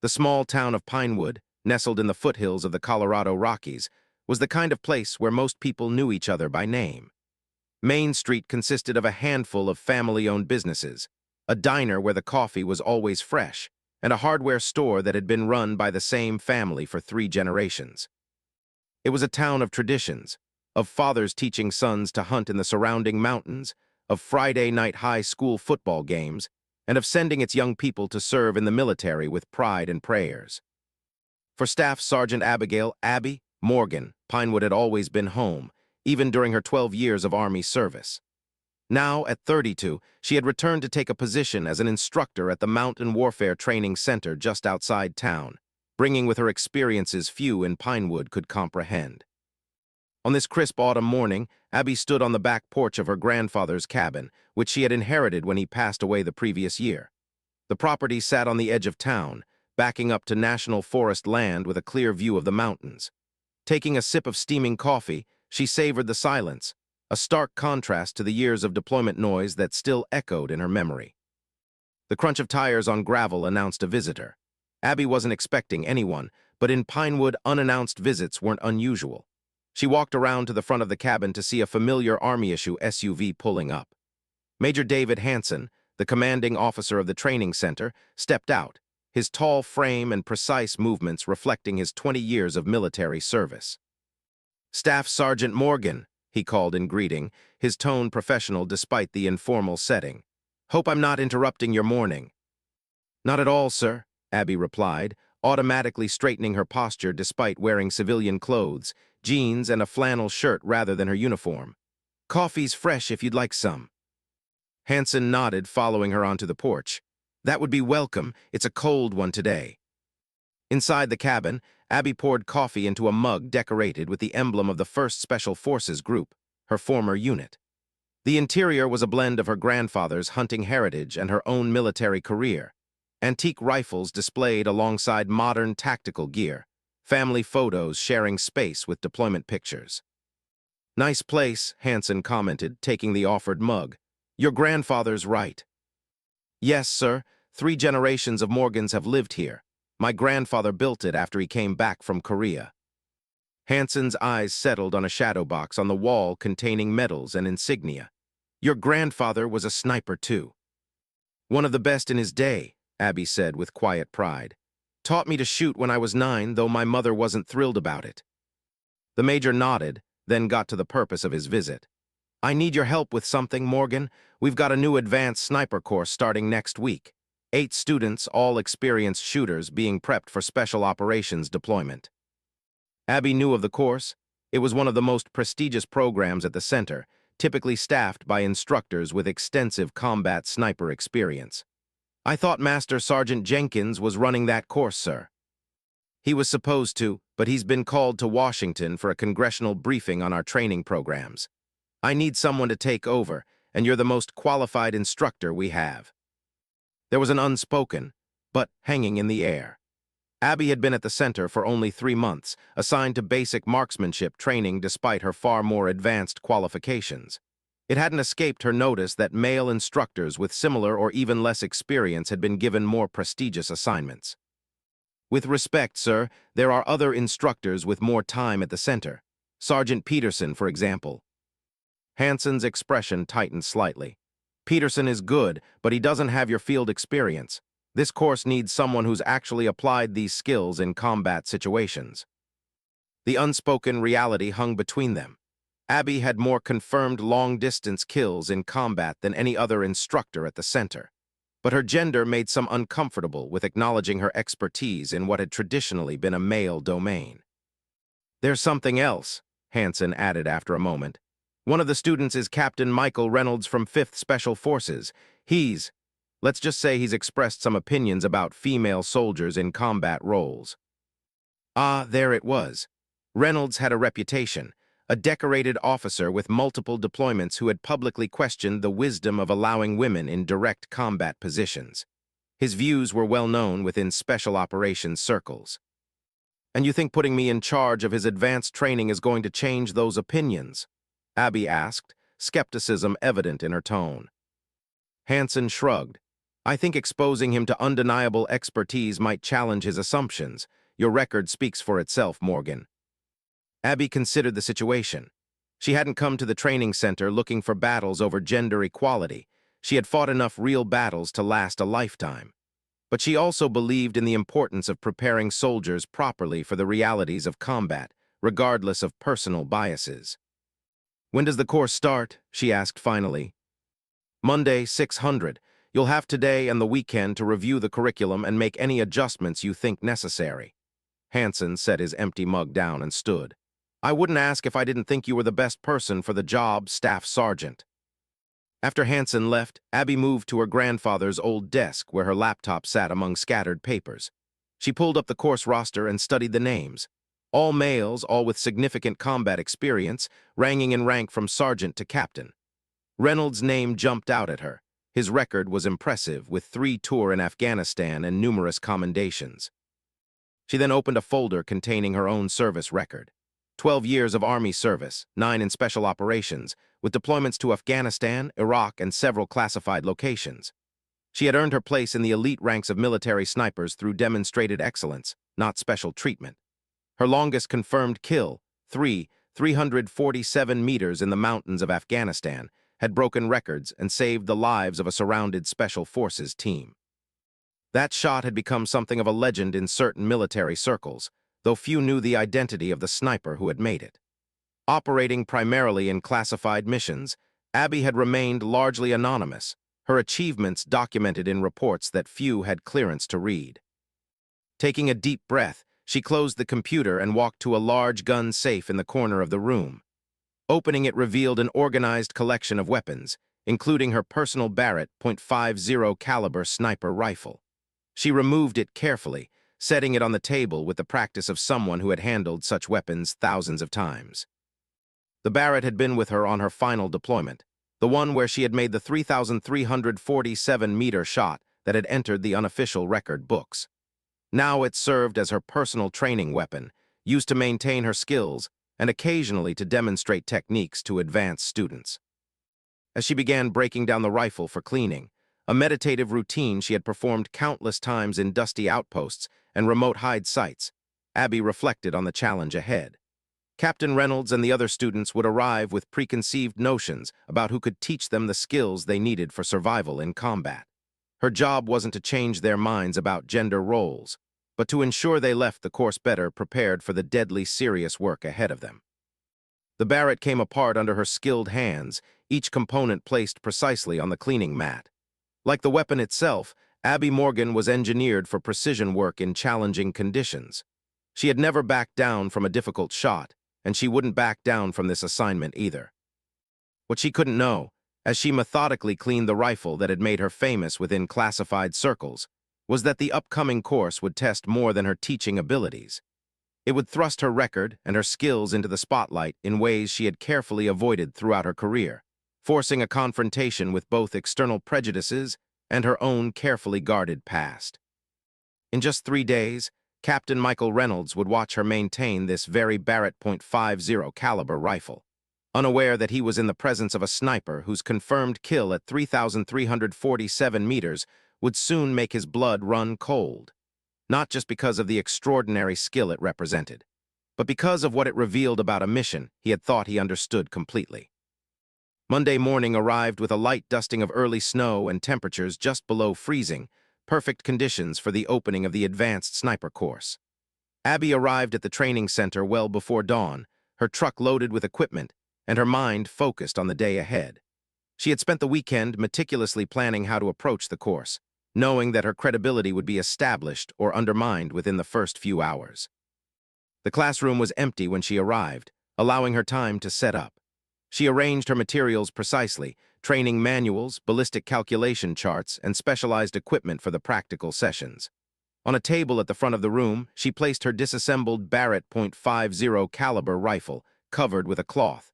The small town of Pinewood, nestled in the foothills of the Colorado Rockies, was the kind of place where most people knew each other by name. Main Street consisted of a handful of family-owned businesses, a diner where the coffee was always fresh, and a hardware store that had been run by the same family for 3 generations. It was a town of traditions, of fathers teaching sons to hunt in the surrounding mountains, of Friday night high school football games, and of sending its young people to serve in the military with pride and prayers. For Staff Sergeant Abigail "Abby" Morgan, Pinewood had always been home, even during her 12 years of Army service. Now, at 32, she had returned to take a position as an instructor at the Mountain Warfare Training Center just outside town, bringing with her experiences few in Pinewood could comprehend. On this crisp autumn morning, Abby stood on the back porch of her grandfather's cabin, which she had inherited when he passed away the previous year. The property sat on the edge of town, backing up to national forest land with a clear view of the mountains. Taking a sip of steaming coffee, she savored the silence, a stark contrast to the years of deployment noise that still echoed in her memory. The crunch of tires on gravel announced a visitor. Abby wasn't expecting anyone, but in Pinewood, unannounced visits weren't unusual. She walked around to the front of the cabin to see a familiar Army-issue SUV pulling up. Major David Hanson, the commanding officer of the training center, stepped out, his tall frame and precise movements reflecting his 20 years of military service. "Staff Sergeant Morgan," he called in greeting, his tone professional despite the informal setting. "Hope I'm not interrupting your morning." "Not at all, sir," Abby replied, automatically straightening her posture despite wearing civilian clothes, jeans and a flannel shirt rather than her uniform. "Coffee's fresh if you'd like some." Hanson nodded, following her onto the porch. "That would be welcome. It's a cold one today." Inside the cabin, Abby poured coffee into a mug decorated with the emblem of the 1st Special Forces Group, her former unit. The interior was a blend of her grandfather's hunting heritage and her own military career. Antique rifles displayed alongside modern tactical gear, family photos sharing space with deployment pictures. "Nice place," Hanson commented, taking the offered mug. "Your grandfather's right." "Yes, sir. 3 generations of Morgans have lived here. My grandfather built it after he came back from Korea." Hanson's eyes settled on a shadow box on the wall containing medals and insignia. "Your grandfather was a sniper, too." "One of the best in his day," Abby said with quiet pride. "Taught me to shoot when I was 9, though my mother wasn't thrilled about it." The major nodded, then got to the purpose of his visit. "I need your help with something, Morgan. We've got a new advanced sniper course starting next week. 8 students, all experienced shooters, being prepped for special operations deployment." Abby knew of the course. It was one of the most prestigious programs at the center, typically staffed by instructors with extensive combat sniper experience. "I thought Master Sergeant Jenkins was running that course, sir." "He was supposed to, but he's been called to Washington for a congressional briefing on our training programs. I need someone to take over, and you're the most qualified instructor we have." There was an unspoken, but hanging in the air. Abby had been at the center for only 3 months, assigned to basic marksmanship training despite her far more advanced qualifications. It hadn't escaped her notice that male instructors with similar or even less experience had been given more prestigious assignments. "With respect, sir, there are other instructors with more time at the center. Sergeant Peterson, for example." Hanson's expression tightened slightly. "Peterson is good, but he doesn't have your field experience. This course needs someone who's actually applied these skills in combat situations." The unspoken reality hung between them. Abby had more confirmed long-distance kills in combat than any other instructor at the center, but her gender made some uncomfortable with acknowledging her expertise in what had traditionally been a male domain. "There's something else," Hanson added after a moment. "One of the students is Captain Michael Reynolds from 5th Special Forces. Let's just say he's expressed some opinions about female soldiers in combat roles." Ah, there it was. Reynolds had a reputation, a decorated officer with multiple deployments who had publicly questioned the wisdom of allowing women in direct combat positions. His views were well known within special operations circles. "And you think putting me in charge of his advanced training is going to change those opinions?" Abby asked, skepticism evident in her tone. Hanson shrugged. I think exposing him to undeniable expertise might challenge his assumptions. Your record speaks for itself, Morgan. Abby considered the situation. She hadn't come to the training center looking for battles over gender equality. She had fought enough real battles to last a lifetime. But she also believed in the importance of preparing soldiers properly for the realities of combat, regardless of personal biases. "When does the course start?" she asked finally. "Monday, 600. You'll have today and the weekend to review the curriculum and make any adjustments you think necessary." Hansen set his empty mug down and stood. "I wouldn't ask if I didn't think you were the best person for the job, Staff Sergeant." After Hansen left, Abby moved to her grandfather's old desk where her laptop sat among scattered papers. She pulled up the course roster and studied the names. All males, all with significant combat experience, ranging in rank from sergeant to captain. Reynolds' name jumped out at her. His record was impressive, with 3 tours in Afghanistan and numerous commendations. She then opened a folder containing her own service record. 12 years of Army service, 9 in special operations, with deployments to Afghanistan, Iraq, and several classified locations. She had earned her place in the elite ranks of military snipers through demonstrated excellence, not special treatment. Her longest confirmed kill, 347 meters in the mountains of Afghanistan, had broken records and saved the lives of a surrounded Special Forces team. That shot had become something of a legend in certain military circles, though few knew the identity of the sniper who had made it. Operating primarily in classified missions, Abby had remained largely anonymous, her achievements documented in reports that few had clearance to read. Taking a deep breath, she closed the computer and walked to a large gun safe in the corner of the room. Opening it revealed an organized collection of weapons, including her personal Barrett .50 caliber sniper rifle. She removed it carefully, setting it on the table with the practice of someone who had handled such weapons thousands of times. The Barrett had been with her on her final deployment, the one where she had made the 3,347-meter shot that had entered the unofficial record books. Now it served as her personal training weapon, used to maintain her skills and occasionally to demonstrate techniques to advanced students. As she began breaking down the rifle for cleaning, a meditative routine she had performed countless times in dusty outposts and remote hide sites, Abby reflected on the challenge ahead. Captain Reynolds and the other students would arrive with preconceived notions about who could teach them the skills they needed for survival in combat. Her job wasn't to change their minds about gender roles, but to ensure they left the course better prepared for the deadly serious work ahead of them. The Barrett came apart under her skilled hands, each component placed precisely on the cleaning mat. Like the weapon itself, Abby Morgan was engineered for precision work in challenging conditions. She had never backed down from a difficult shot, and she wouldn't back down from this assignment either. What she couldn't know, as she methodically cleaned the rifle that had made her famous within classified circles, was that the upcoming course would test more than her teaching abilities. It would thrust her record and her skills into the spotlight in ways she had carefully avoided throughout her career, forcing a confrontation with both external prejudices and her own carefully guarded past. In just 3 days, Captain Michael Reynolds would watch her maintain this very Barrett .50 caliber rifle, unaware that he was in the presence of a sniper whose confirmed kill at 3,347 meters would soon make his blood run cold, not just because of the extraordinary skill it represented, but because of what it revealed about a mission he had thought he understood completely. Monday morning arrived with a light dusting of early snow and temperatures just below freezing, perfect conditions for the opening of the advanced sniper course. Abby arrived at the training center well before dawn, her truck loaded with equipment, and her mind focused on the day ahead. She had spent the weekend meticulously planning how to approach the course, knowing that her credibility would be established or undermined within the first few hours. The classroom was empty when she arrived, allowing her time to set up. She arranged her materials precisely, training manuals, ballistic calculation charts, and specialized equipment for the practical sessions. On a table at the front of the room, she placed her disassembled Barrett .50 caliber rifle, covered with a cloth.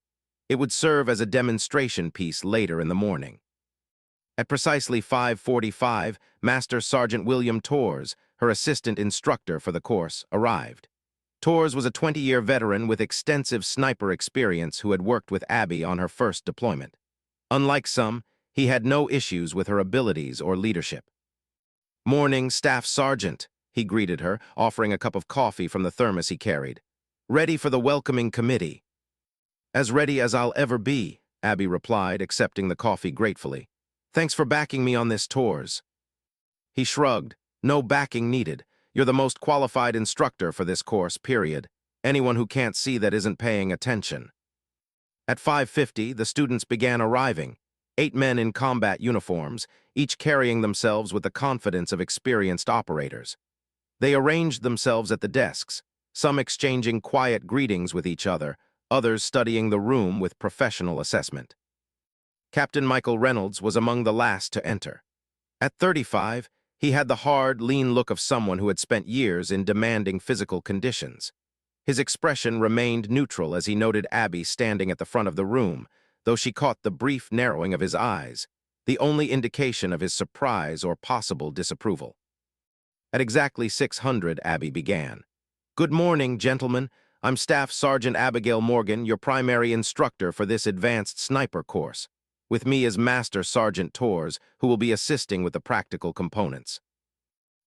It would serve as a demonstration piece later in the morning. At precisely 5:45, Master Sergeant William Torres, her assistant instructor for the course, arrived. Torres was a 20-year veteran with extensive sniper experience who had worked with Abby on her first deployment. Unlike some, he had no issues with her abilities or leadership. "Morning, Staff Sergeant," he greeted her, offering a cup of coffee from the thermos he carried. "Ready for the welcoming committee?" "As ready as I'll ever be," Abby replied, accepting the coffee gratefully. "Thanks for backing me on this tours." He shrugged. "No backing needed. You're the most qualified instructor for this course, period. Anyone who can't see that isn't paying attention." At 5:50, the students began arriving, 8 men in combat uniforms, each carrying themselves with the confidence of experienced operators. They arranged themselves at the desks, some exchanging quiet greetings with each other, others studying the room with professional assessment. Captain Michael Reynolds was among the last to enter. At 35, he had the hard, lean look of someone who had spent years in demanding physical conditions. His expression remained neutral as he noted Abby standing at the front of the room, though she caught the brief narrowing of his eyes, the only indication of his surprise or possible disapproval. At exactly 600, Abby began. "Good morning, gentlemen. I'm Staff Sergeant Abigail Morgan, your primary instructor for this advanced sniper course. With me is Master Sergeant Torres, who will be assisting with the practical components."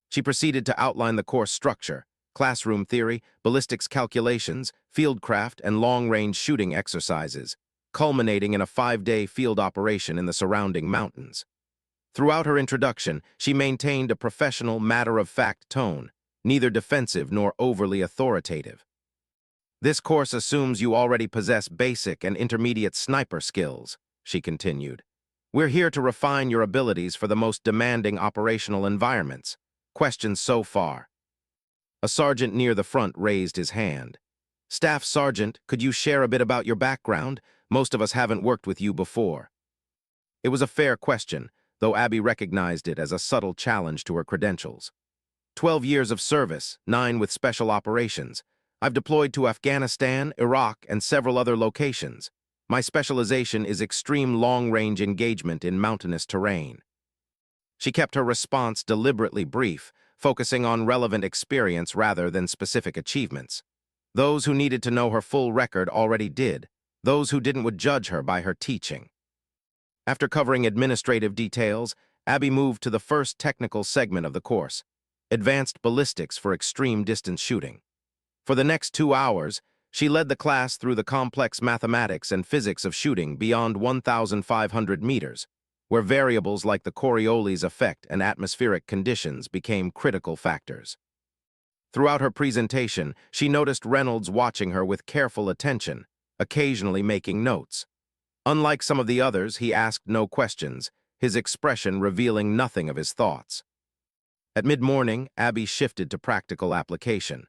She proceeded to outline the course structure: classroom theory, ballistics calculations, fieldcraft, and long-range shooting exercises, culminating in a 5-day field operation in the surrounding mountains. Throughout her introduction, she maintained a professional, matter-of-fact tone, neither defensive nor overly authoritative. "This course assumes you already possess basic and intermediate sniper skills," she continued. "We're here to refine your abilities for the most demanding operational environments. Questions so far?" A sergeant near the front raised his hand. "Staff Sergeant, could you share a bit about your background? Most of us haven't worked with you before." It was a fair question, though Abby recognized it as a subtle challenge to her credentials. 12 years of service, 9 with special operations. I've deployed to Afghanistan, Iraq, and several other locations. My specialization is extreme long-range engagement in mountainous terrain." She kept her response deliberately brief, focusing on relevant experience rather than specific achievements. Those who needed to know her full record already did. Those who didn't would judge her by her teaching. After covering administrative details, Abby moved to the first technical segment of the course: advanced ballistics for extreme distance shooting. For the next 2 hours, she led the class through the complex mathematics and physics of shooting beyond 1,500 meters, where variables like the Coriolis effect and atmospheric conditions became critical factors. Throughout her presentation, she noticed Reynolds watching her with careful attention, occasionally making notes. Unlike some of the others, he asked no questions, his expression revealing nothing of his thoughts. At mid-morning, Abby shifted to practical application.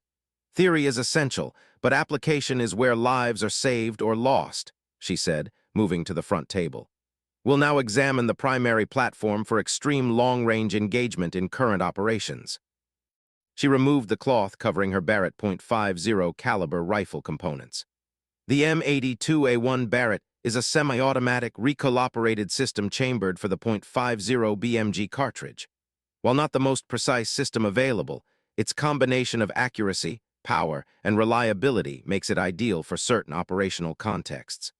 "Theory is essential, but application is where lives are saved or lost," she said, moving to the front table. "We'll now examine the primary platform for extreme long-range engagement in current operations." She removed the cloth covering her Barrett .50 caliber rifle components. The M82A1 Barrett is a semi-automatic, recoil-operated system chambered for the .50 BMG cartridge. While not the most precise system available, its combination of accuracy, power, and reliability makes it ideal for certain operational contexts.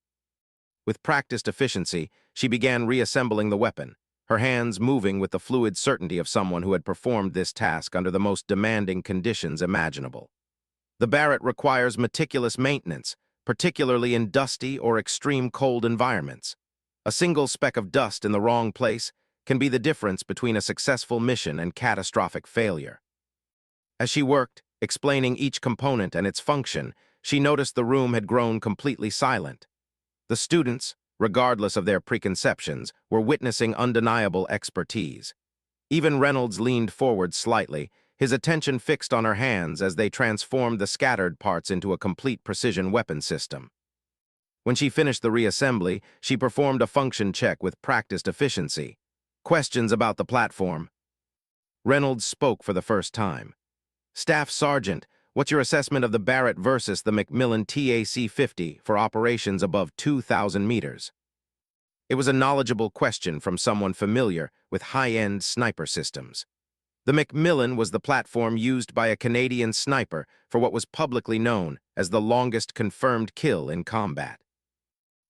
With practiced efficiency, she began reassembling the weapon, her hands moving with the fluid certainty of someone who had performed this task under the most demanding conditions imaginable. The Barrett requires meticulous maintenance, particularly in dusty or extreme cold environments. A single speck of dust in the wrong place can be the difference between a successful mission and catastrophic failure. As she worked, explaining each component and its function, she noticed the room had grown completely silent. The students, regardless of their preconceptions, were witnessing undeniable expertise. Even Reynolds leaned forward slightly, his attention fixed on her hands as they transformed the scattered parts into a complete precision weapon system. When she finished the reassembly, she performed a function check with practiced efficiency. "Questions about the platform?" Reynolds spoke for the first time. "Staff Sergeant, what's your assessment of the Barrett versus the Macmillan TAC-50 for operations above 2,000 meters?" It was a knowledgeable question from someone familiar with high-end sniper systems. The Macmillan was the platform used by a Canadian sniper for what was publicly known as the longest confirmed kill in combat.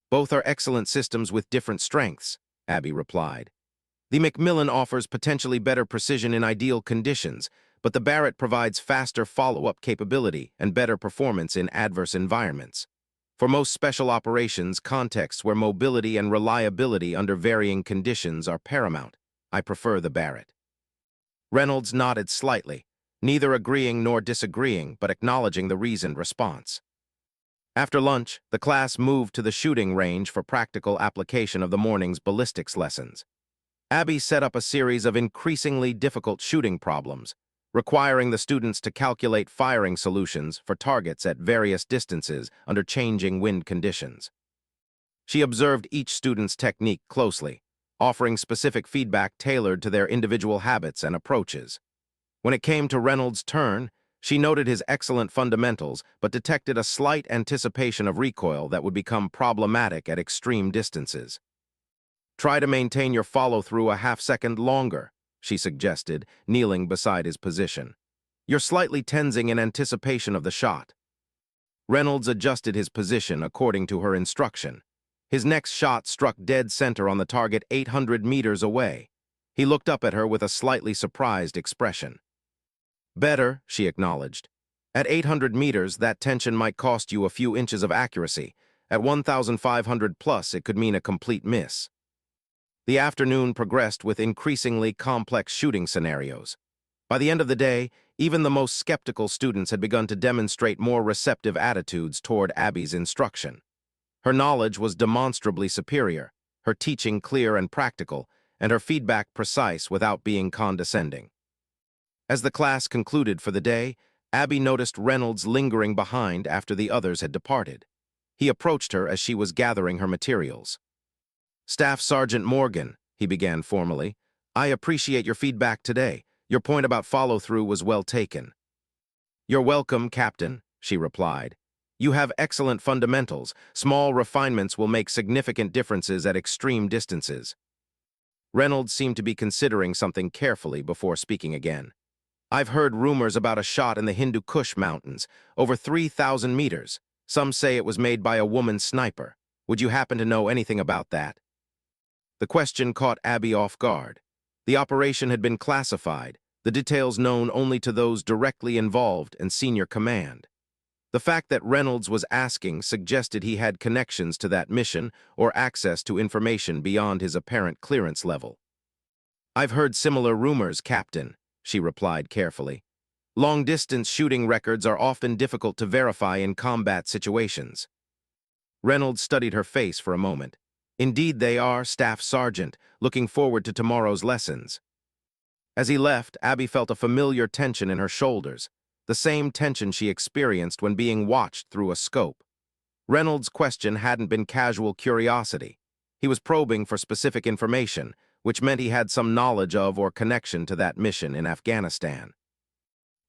"Both are excellent systems with different strengths," Abby replied. The Macmillan offers potentially better precision in ideal conditions, but the Barrett provides faster follow-up capability and better performance in adverse environments. For most special operations contexts where mobility and reliability under varying conditions are paramount, I prefer the Barrett. Reynolds nodded slightly, neither agreeing nor disagreeing, but acknowledging the reasoned response. After lunch, the class moved to the shooting range for practical application of the morning's ballistics lessons. Abby set up a series of increasingly difficult shooting problems, requiring the students to calculate firing solutions for targets at various distances under changing wind conditions. She observed each student's technique closely, offering specific feedback tailored to their individual habits and approaches. When it came to Reynolds' turn, she noted his excellent fundamentals but detected a slight anticipation of recoil that would become problematic at extreme distances. "Try to maintain your follow-through a half-second longer," she suggested, kneeling beside his position. "You're slightly tensing in anticipation of the shot." Reynolds adjusted his position according to her instruction. His next shot struck dead center on the target 800 meters away. He looked up at her with a slightly surprised expression. "Better," she acknowledged. "At 800 meters, that tension might cost you a few inches of accuracy. At 1,500 plus, it could mean a complete miss." The afternoon progressed with increasingly complex shooting scenarios. By the end of the day, even the most skeptical students had begun to demonstrate more receptive attitudes toward Abby's instruction. Her knowledge was demonstrably superior, her teaching clear and practical, and her feedback precise without being condescending. As the class concluded for the day, Abby noticed Reynolds lingering behind after the others had departed. He approached her as she was gathering her materials. "Staff Sergeant Morgan," he began formally, "I appreciate your feedback today. Your point about follow-through was well taken." "You're welcome, Captain," she replied. "You have excellent fundamentals. Small refinements will make significant differences at extreme distances." Reynolds seemed to be considering something carefully before speaking again. "I've heard rumors about a shot in the Hindu Kush Mountains, over 3,000 meters. Some say it was made by a woman sniper. Would you happen to know anything about that?" The question caught Abby off guard. The operation had been classified, the details known only to those directly involved and senior command. The fact that Reynolds was asking suggested he had connections to that mission or access to information beyond his apparent clearance level. "I've heard similar rumors, Captain," she replied carefully. "Long-distance shooting records are often difficult to verify in combat situations." Reynolds studied her face for a moment. "Indeed they are, Staff Sergeant. Looking forward to tomorrow's lessons." As he left, Abby felt a familiar tension in her shoulders, the same tension she experienced when being watched through a scope. Reynolds' question hadn't been casual curiosity. He was probing for specific information, which meant he had some knowledge of or connection to that mission in Afghanistan.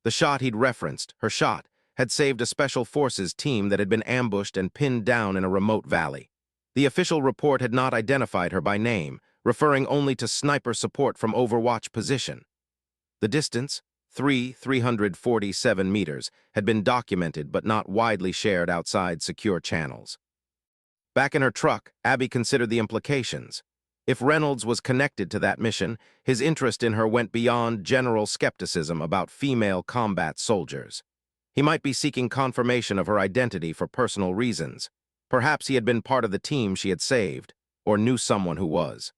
The shot he'd referenced, her shot, had saved a special forces team that had been ambushed and pinned down in a remote valley. The official report had not identified her by name, referring only to sniper support from Overwatch position. The distance, 347 meters, had been documented but not widely shared outside secure channels. Back in her truck, Abby considered the implications. If Reynolds was connected to that mission, his interest in her went beyond general skepticism about female combat soldiers. He might be seeking confirmation of her identity for personal reasons. Perhaps he had been part of the team she had saved, or knew someone who was.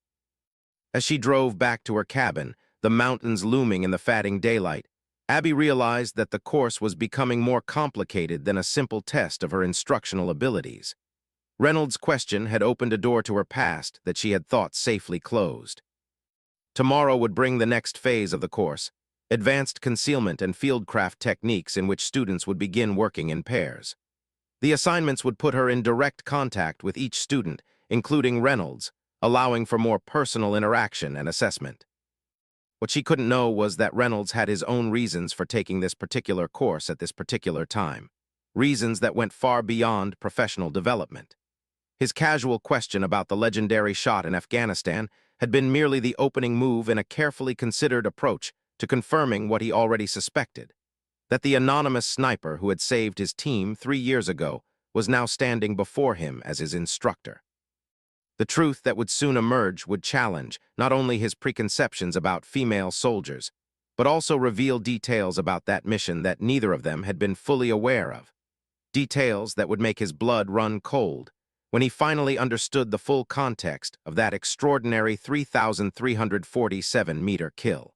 As she drove back to her cabin, the mountains looming in the fading daylight, Abby realized that the course was becoming more complicated than a simple test of her instructional abilities. Reynolds' question had opened a door to her past that she had thought safely closed. Tomorrow would bring the next phase of the course, advanced concealment and fieldcraft techniques in which students would begin working in pairs. The assignments would put her in direct contact with each student, including Reynolds, allowing for more personal interaction and assessment. What she couldn't know was that Reynolds had his own reasons for taking this particular course at this particular time, reasons that went far beyond professional development. His casual question about the legendary shot in Afghanistan had been merely the opening move in a carefully considered approach to confirming what he already suspected, that the anonymous sniper who had saved his team 3 years ago was now standing before him as his instructor. The truth that would soon emerge would challenge not only his preconceptions about female soldiers, but also reveal details about that mission that neither of them had been fully aware of. Details that would make his blood run cold when he finally understood the full context of that extraordinary 3,347-meter kill.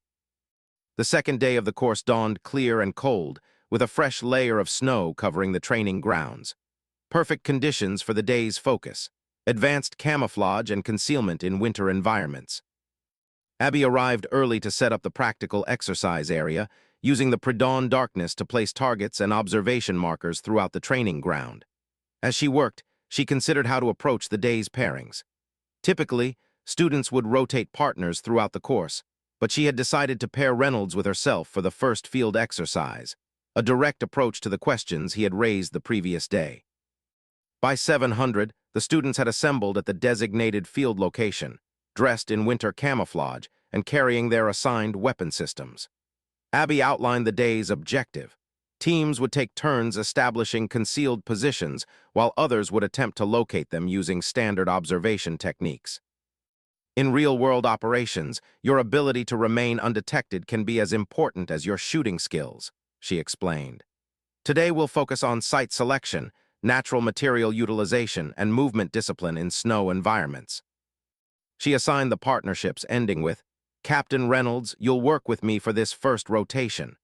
The second day of the course dawned clear and cold, with a fresh layer of snow covering the training grounds. Perfect conditions for the day's focus, advanced camouflage and concealment in winter environments. Abby arrived early to set up the practical exercise area, using the pre-dawn darkness to place targets and observation markers throughout the training ground. As she worked, she considered how to approach the day's pairings. Typically, students would rotate partners throughout the course, but she had decided to pair Reynolds with herself for the first field exercise, a direct approach to the questions he had raised the previous day. By 700, the students had assembled at the designated field location, dressed in winter camouflage and carrying their assigned weapon systems. Abby outlined the day's objective. Teams would take turns establishing concealed positions, while others would attempt to locate them using standard observation techniques. In real-world operations, your ability to remain undetected can be as important as your shooting skills, she explained. Today we'll focus on site selection, natural material utilization, and movement discipline in snow environments. She assigned the partnerships ending with, "Captain Reynolds, you'll work with me for this first rotation.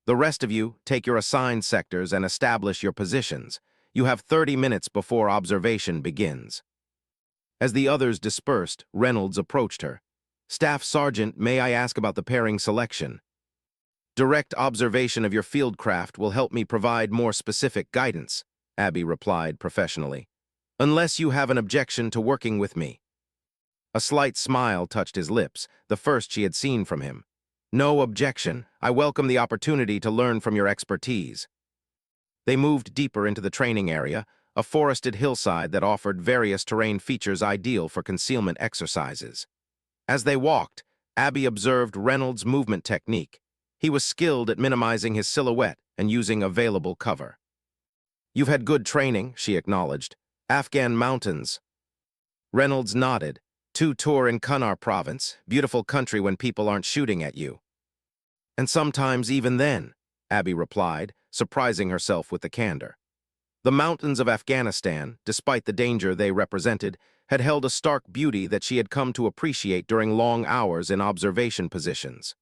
The rest of you, take your assigned sectors and establish your positions. You have 30 minutes before observation begins." As the others dispersed, Reynolds approached her. "Staff Sergeant, may I ask about the pairing selection?" "Direct observation of your field craft will help me provide more specific guidance," Abby replied professionally. "Unless you have an objection to working with me." A slight smile touched his lips, the first she had seen from him. "No objection. I welcome the opportunity to learn from your expertise." They moved deeper into the training area, a forested hillside that offered various terrain features ideal for concealment exercises. As they walked, Abby observed Reynolds' movement technique. He was skilled at minimizing his silhouette and using available cover. "You've had good training," she acknowledged. "Afghan mountains." Reynolds nodded. "Two tour in Kunar province, beautiful country when people aren't shooting at you." "And sometimes even then," Abby replied, surprising herself with the candor. The mountains of Afghanistan, despite the danger they represented, had held a stark beauty that she had come to appreciate during long hours in observation positions.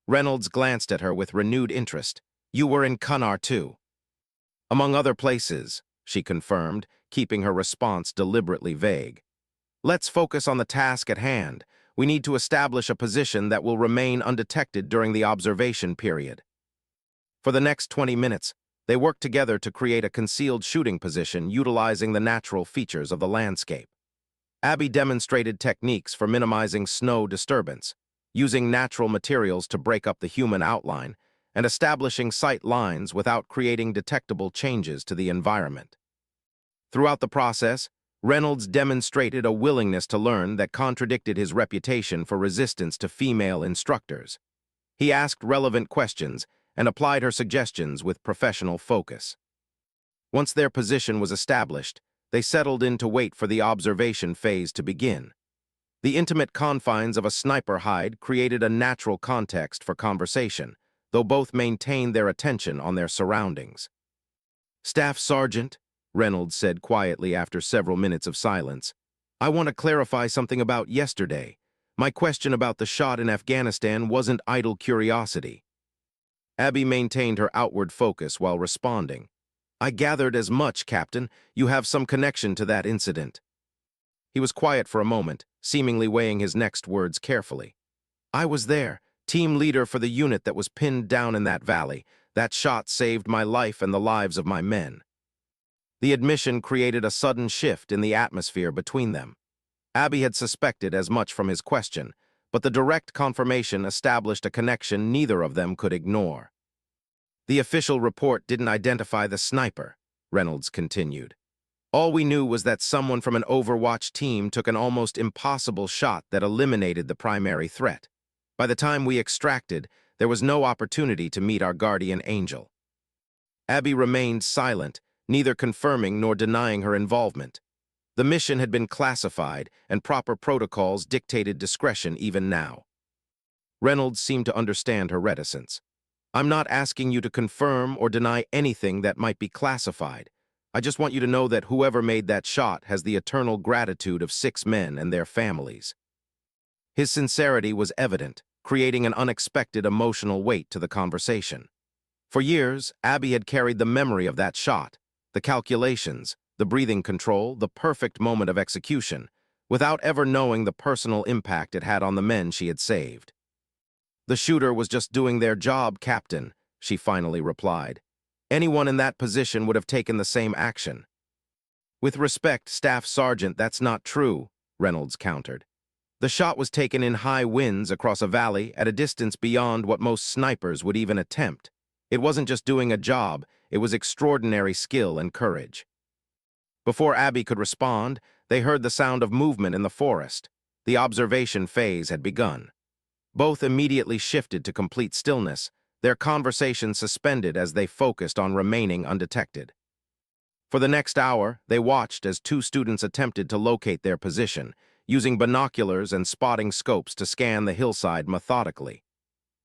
Reynolds glanced at her with renewed interest. "You were in Kunar too." "Among other places," she confirmed, keeping her response deliberately vague. "Let's focus on the task at hand. We need to establish a position that will remain undetected during the observation period." For the next 20 minutes, they worked together to create a concealed shooting position utilizing the natural features of the landscape. Abby demonstrated techniques for minimizing snow disturbance, using natural materials to break up the human outline, and establishing sight lines without creating detectable changes to the environment. Throughout the process, Reynolds demonstrated a willingness to learn that contradicted his reputation for resistance to female instructors. He asked relevant questions and applied her suggestions with professional focus. Once their position was established, they settled in to wait for the observation phase to begin. The intimate confines of a sniper hide created a natural context for conversation, though both maintained their attention on their surroundings. "Staff Sergeant," Reynolds said quietly after several minutes of silence, "I want to clarify something about yesterday. My question about the shot in Afghanistan wasn't idle curiosity." Abby maintained her outward focus while responding. "I gathered as much, Captain. You have some connection to that incident." He was quiet for a moment, seemingly weighing his next words carefully. "I was there, team leader for the unit that was pinned down in that valley. That shot saved my life and the lives of my men." The admission created a sudden shift in the atmosphere between them. Abby had suspected as much from his question, but the direct confirmation established a connection neither of them could ignore. "The official report didn't identify the sniper," Reynolds continued. "All we knew was that someone from an Overwatch team took an almost impossible shot that eliminated the primary threat. By the time we extracted, there was no opportunity to meet our guardian angel." Abby remained silent, neither confirming nor denying her involvement. The mission had been classified, and proper protocols dictated discretion even now. Reynolds seemed to understand her reticence. I'm not asking you to confirm or deny anything that might be classified. I just want you to know that whoever made that shot has the eternal gratitude of 6 men and their families. His sincerity was evident, creating an unexpected emotional weight to the conversation. For years, Abby had carried the memory of that shot, the calculations, the breathing control, the perfect moment of execution, without ever knowing the personal impact it had on the men she had saved. The shooter was just doing their job, Captain, she finally replied. Anyone in that position would have taken the same action. With respect, Staff Sergeant, that's not true, Reynolds countered. The shot was taken in high winds across a valley at a distance beyond what most snipers would even attempt. It wasn't just doing a job, it was extraordinary skill and courage. Before Abby could respond, they heard the sound of movement in the forest. The observation phase had begun. Both immediately shifted to complete stillness, their conversation suspended as they focused on remaining undetected. For the next hour, they watched as 2 students attempted to locate their position, using binoculars and spotting scopes to scan the hillside methodically.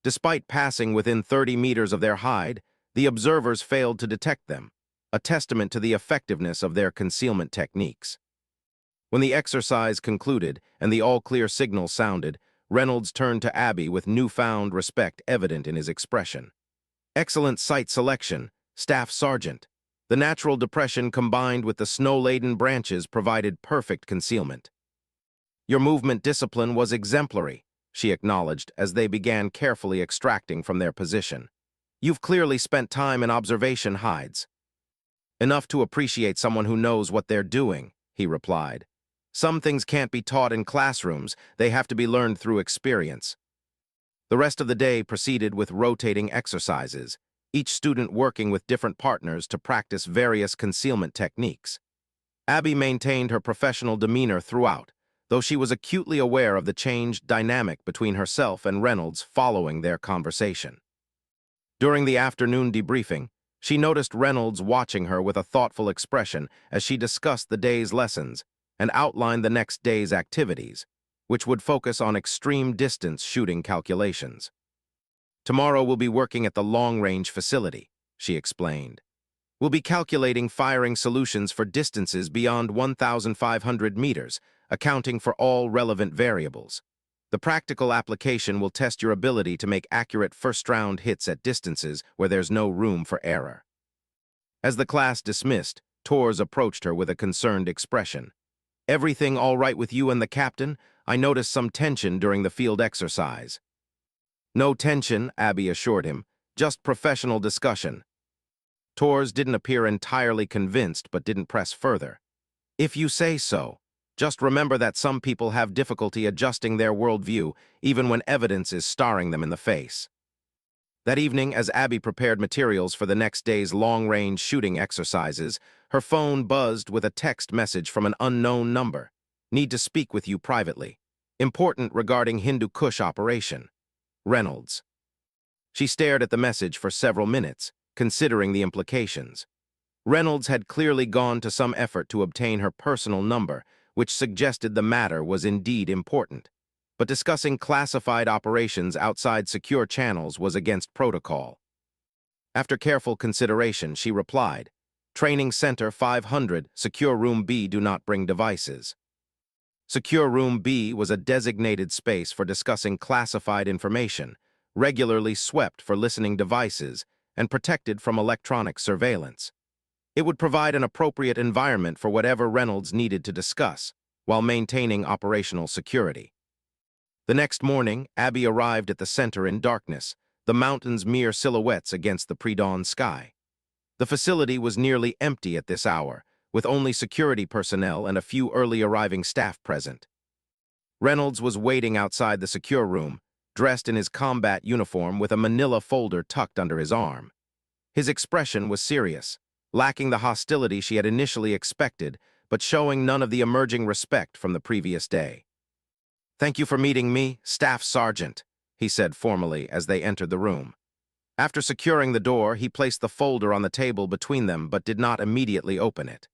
Despite passing within 30 meters of their hide, the observers failed to detect them, a testament to the effectiveness of their concealment techniques. When the exercise concluded and the all-clear signal sounded, Reynolds turned to Abby with newfound respect evident in his expression. Excellent site selection, Staff Sergeant. The natural depression combined with the snow-laden branches provided perfect concealment. Your movement discipline was exemplary, she acknowledged as they began carefully extracting from their position. You've clearly spent time in observation hides. Enough to appreciate someone who knows what they're doing, he replied. Some things can't be taught in classrooms, they have to be learned through experience. The rest of the day proceeded with rotating exercises, each student working with different partners to practice various concealment techniques. Abby maintained her professional demeanor throughout, though she was acutely aware of the changed dynamic between herself and Reynolds following their conversation. During the afternoon debriefing, she noticed Reynolds watching her with a thoughtful expression as she discussed the day's lessons and outlined the next day's activities, which would focus on extreme distance shooting calculations. Tomorrow we'll be working at the long-range facility, she explained. We'll be calculating firing solutions for distances beyond 1,500 meters, accounting for all relevant variables. The practical application will test your ability to make accurate first-round hits at distances where there's no room for error. As the class dismissed, Torres approached her with a concerned expression. Everything all right with you and the captain? I noticed some tension during the field exercise. No tension, Abby assured him, just professional discussion. Torres didn't appear entirely convinced but didn't press further. If you say so, just remember that some people have difficulty adjusting their worldview even when evidence is staring them in the face. That evening, as Abby prepared materials for the next day's long-range shooting exercises, her phone buzzed with a text message from an unknown number. Need to speak with you privately. Important regarding Hindu Kush operation. Reynolds. She stared at the message for several minutes, considering the implications. Reynolds had clearly gone to some effort to obtain her personal number, which suggested the matter was indeed important. But discussing classified operations outside secure channels was against protocol. After careful consideration, she replied, Training Center 500, Secure Room B, do not bring devices. Secure Room B was a designated space for discussing classified information, regularly swept for listening devices, and protected from electronic surveillance. It would provide an appropriate environment for whatever Reynolds needed to discuss, while maintaining operational security. The next morning, Abby arrived at the center in darkness, the mountains mere silhouettes against the pre-dawn sky. The facility was nearly empty at this hour, with only security personnel and a few early-arriving staff present. Reynolds was waiting outside the secure room, dressed in his combat uniform with a manila folder tucked under his arm. His expression was serious, lacking the hostility she had initially expected, but showing none of the emerging respect from the previous day. Thank you for meeting me, Staff Sergeant, he said formally as they entered the room. After securing the door, he placed the folder on the table between them but did not immediately open it.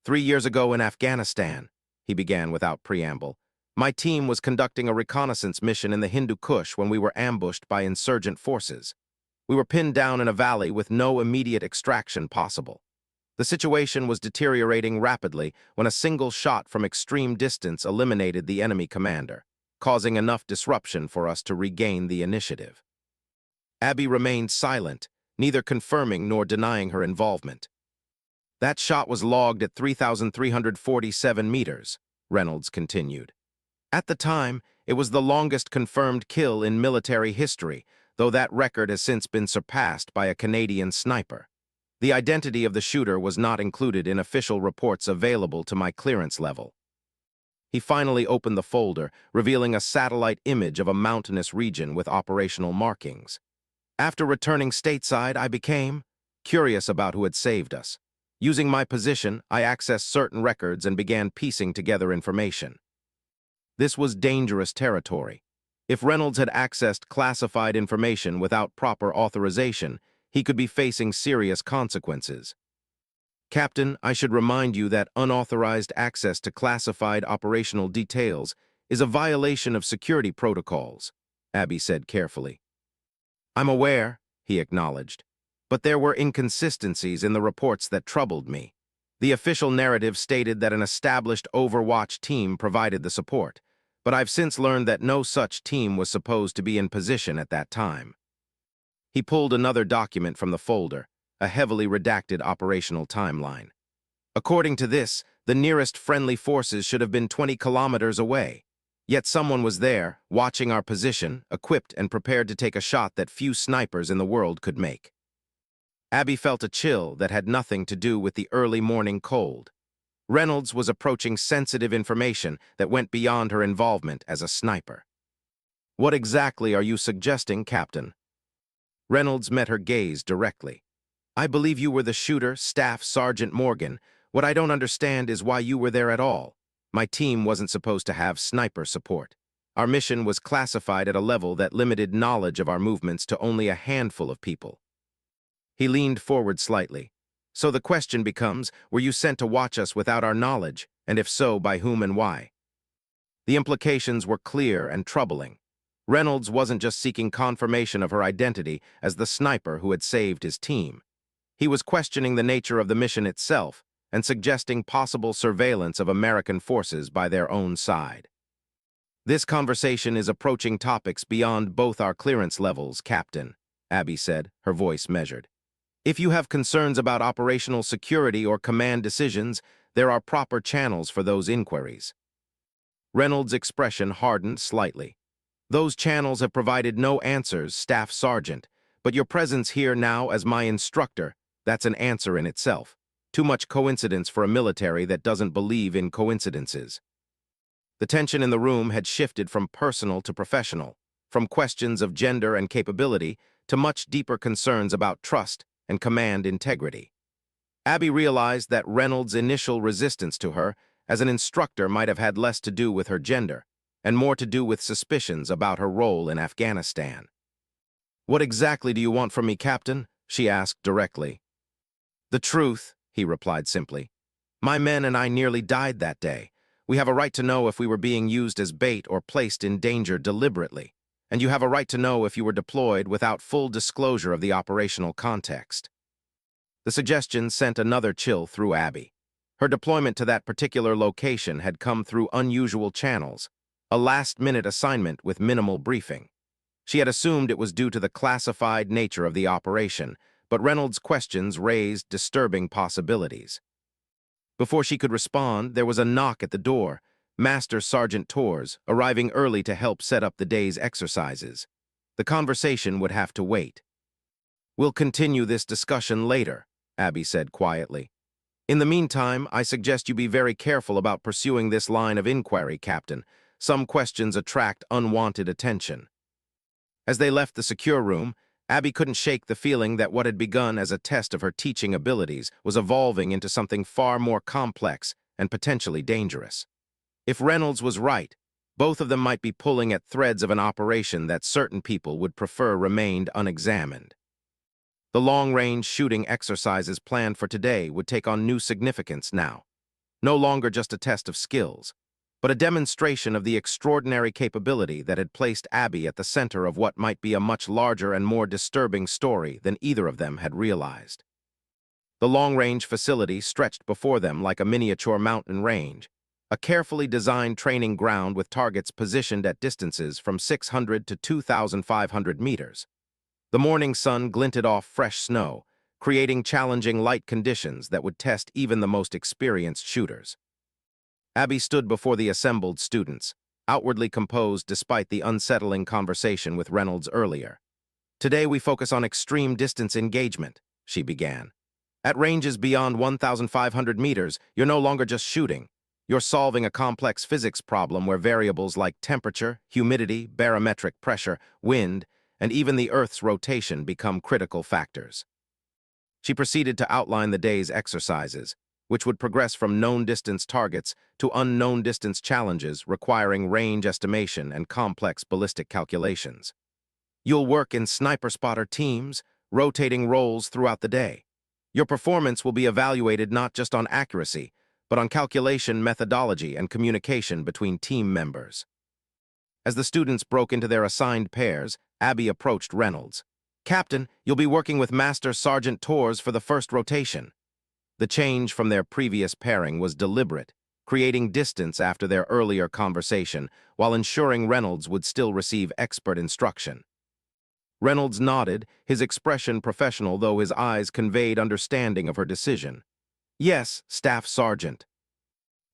3 years ago in Afghanistan, he began without preamble, my team was conducting a reconnaissance mission in the Hindu Kush when we were ambushed by insurgent forces. We were pinned down in a valley with no immediate extraction possible. The situation was deteriorating rapidly when a single shot from extreme distance eliminated the enemy commander, causing enough disruption for us to regain the initiative. Abby remained silent, neither confirming nor denying her involvement. That shot was logged at 3,347 meters, Reynolds continued. At the time, it was the longest confirmed kill in military history, though that record has since been surpassed by a Canadian sniper. The identity of the shooter was not included in official reports available to my clearance level. He finally opened the folder, revealing a satellite image of a mountainous region with operational markings. After returning stateside, I became curious about who had saved us. Using my position, I accessed certain records and began piecing together information. This was dangerous territory. If Reynolds had accessed classified information without proper authorization, he could be facing serious consequences. Captain, I should remind you that unauthorized access to classified operational details is a violation of security protocols, Abby said carefully. I'm aware, he acknowledged, but there were inconsistencies in the reports that troubled me. The official narrative stated that an established Overwatch team provided the support, but I've since learned that no such team was supposed to be in position at that time. He pulled another document from the folder, a heavily redacted operational timeline. According to this, the nearest friendly forces should have been 20 kilometers away. Yet someone was there, watching our position, equipped and prepared to take a shot that few snipers in the world could make. Abby felt a chill that had nothing to do with the early morning cold. Reynolds was approaching sensitive information that went beyond her involvement as a sniper. What exactly are you suggesting, Captain? Reynolds met her gaze directly. I believe you were the shooter, Staff Sergeant Morgan. What I don't understand is why you were there at all. My team wasn't supposed to have sniper support. Our mission was classified at a level that limited knowledge of our movements to only a handful of people. He leaned forward slightly. So the question becomes, were you sent to watch us without our knowledge, and if so, by whom and why? The implications were clear and troubling. Reynolds wasn't just seeking confirmation of her identity as the sniper who had saved his team. He was questioning the nature of the mission itself and suggesting possible surveillance of American forces by their own side. This conversation is approaching topics beyond both our clearance levels, Captain, Abby said, her voice measured. If you have concerns about operational security or command decisions, there are proper channels for those inquiries. Reynolds' expression hardened slightly. Those channels have provided no answers, Staff Sergeant, but your presence here now as my instructor, that's an answer in itself. Too much coincidence for a military that doesn't believe in coincidences. The tension in the room had shifted from personal to professional, from questions of gender and capability to much deeper concerns about trust and command integrity. Abby realized that Reynolds' initial resistance to her as an instructor might have had less to do with her gender and more to do with suspicions about her role in Afghanistan. What exactly do you want from me, Captain? She asked directly. The truth, he replied simply. My men and I nearly died that day. We have a right to know if we were being used as bait or placed in danger deliberately, and you have a right to know if you were deployed without full disclosure of the operational context. The suggestion sent another chill through Abby. Her deployment to that particular location had come through unusual channels, a last-minute assignment with minimal briefing. She had assumed it was due to the classified nature of the operation, but Reynolds' questions raised disturbing possibilities. Before she could respond, there was a knock at the door, Master Sergeant Torres arriving early to help set up the day's exercises. The conversation would have to wait. We'll continue this discussion later, Abby said quietly. In the meantime, I suggest you be very careful about pursuing this line of inquiry, Captain. Some questions attract unwanted attention. As they left the secure room, Abby couldn't shake the feeling that what had begun as a test of her teaching abilities was evolving into something far more complex and potentially dangerous. If Reynolds was right, both of them might be pulling at threads of an operation that certain people would prefer remained unexamined. The long-range shooting exercises planned for today would take on new significance now. no longer just a test of skills, but a demonstration of the extraordinary capability that had placed Abby at the center of what might be a much larger and more disturbing story than either of them had realized. The long-range facility stretched before them like a miniature mountain range, a carefully designed training ground with targets positioned at distances from 600 to 2,500 meters. The morning sun glinted off fresh snow, creating challenging light conditions that would test even the most experienced shooters. Abby stood before the assembled students, outwardly composed despite the unsettling conversation with Reynolds earlier. "Today we focus on extreme distance engagement," she began. "At ranges beyond 1,500 meters, you're no longer just shooting. You're solving a complex physics problem where variables like temperature, humidity, barometric pressure, wind, and even the Earth's rotation become critical factors." She proceeded to outline the day's exercises, which would progress from known distance targets to unknown distance challenges requiring range estimation and complex ballistic calculations. You'll work in sniper spotter teams, rotating roles throughout the day. Your performance will be evaluated not just on accuracy, but on calculation methodology and communication between team members. As the students broke into their assigned pairs, Abby approached Reynolds. "Captain, you'll be working with Master Sergeant Torres for the first rotation." The change from their previous pairing was deliberate, creating distance after their earlier conversation, while ensuring Reynolds would still receive expert instruction. Reynolds nodded, his expression professional though his eyes conveyed understanding of her decision. "Yes, Staff Sergeant."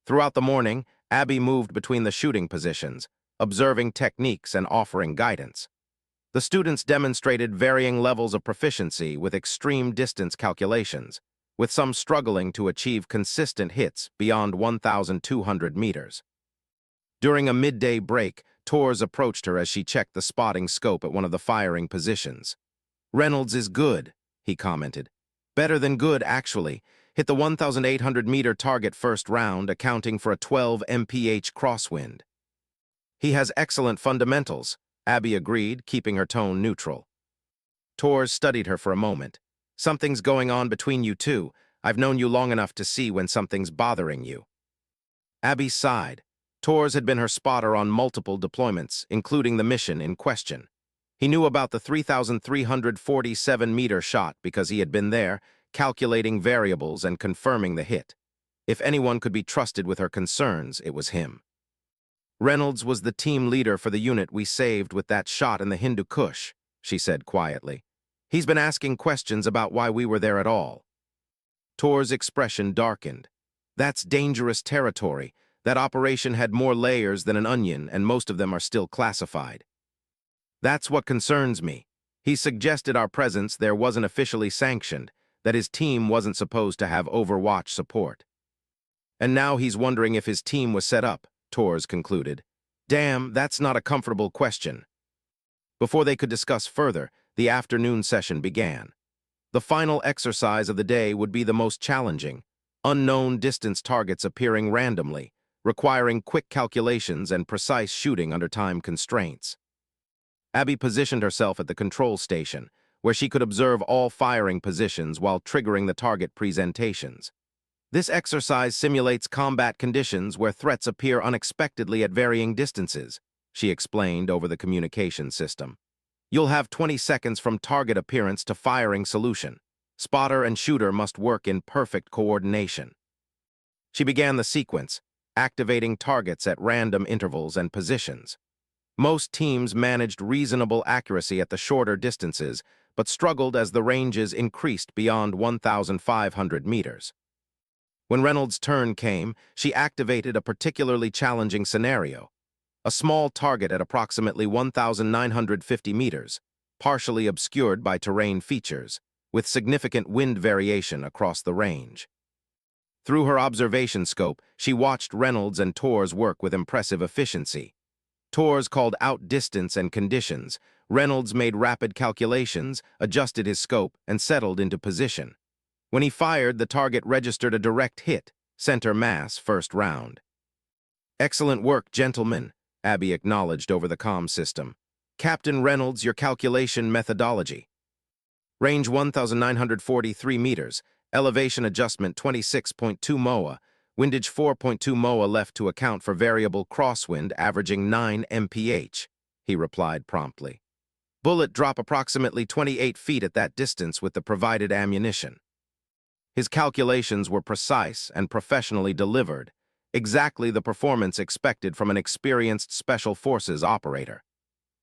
Throughout the morning, Abby moved between the shooting positions, observing techniques and offering guidance. The students demonstrated varying levels of proficiency with extreme distance calculations, with some struggling to achieve consistent hits beyond 1,200 meters. During a midday break, Torres approached her as she checked the spotting scope at one of the firing positions. "Reynolds is good," he commented. "Better than good, actually. Hit the 1,800-meter target first round, accounting for a 12 mph crosswind." "He has excellent fundamentals," Abby agreed, keeping her tone neutral. Torres studied her for a moment. "Something's going on between you two. I've known you long enough to see when something's bothering you." Abby sighed. Torres had been her spotter on multiple deployments, including the mission in question. He knew about the 3,347-meter shot because he had been there, calculating variables and confirming the hit. If anyone could be trusted with her concerns, it was him. "Reynolds was the team leader for the unit we saved with that shot in the Hindu Kush," she said quietly. "He's been asking questions about why we were there at all." Tor's expression darkened. "That's dangerous territory. That operation had more layers than an onion, and most of them are still classified." "That's what concerns me. He suggested our presence there wasn't officially sanctioned, that his team wasn't supposed to have Overwatch support. And now he's wondering if his team was set up," Torres concluded. "Damn, that's not a comfortable question." Before they could discuss further, the afternoon session began. The final exercise of the day would be the most challenging, unknown distance targets appearing randomly, requiring quick calculations and precise shooting under time constraints. Abby positioned herself at the control station, where she could observe all firing positions while triggering the target presentations. "This exercise simulates combat conditions where threats appear unexpectedly at varying distances," she explained over the communication system. "You'll have 20 seconds from target appearance to firing solution. Spotter and shooter must work in perfect coordination." She began the sequence, activating targets at random intervals and positions. Most teams managed reasonable accuracy at the shorter distances, but struggled as the ranges increased beyond 1,500 meters. When Reynolds' turn came, she activated a particularly challenging scenario. A small target at approximately 1,950 meters, partially obscured by terrain features, with significant wind variation across the range. Through her observation scope, she watched Reynolds and Torres work with impressive efficiency. Torres called out distance and conditions. Reynolds made rapid calculations, adjusted his scope, and settled into position. When he fired, the target registered a direct hit, center mass, first round. "Excellent work, gentlemen," Abby acknowledged over the comm system. "Captain Reynolds, your calculation methodology. Range 1,943 meters, elevation adjustment 26.2 MOA, Windage 4.2 MOA left to account for variable crosswind averaging 9 mph, he replied promptly. Bullet drop approximately 28 feet at that distance with the provided ammunition. His calculations were precise and professionally delivered, exactly the performance expected from an experienced Special Forces operator.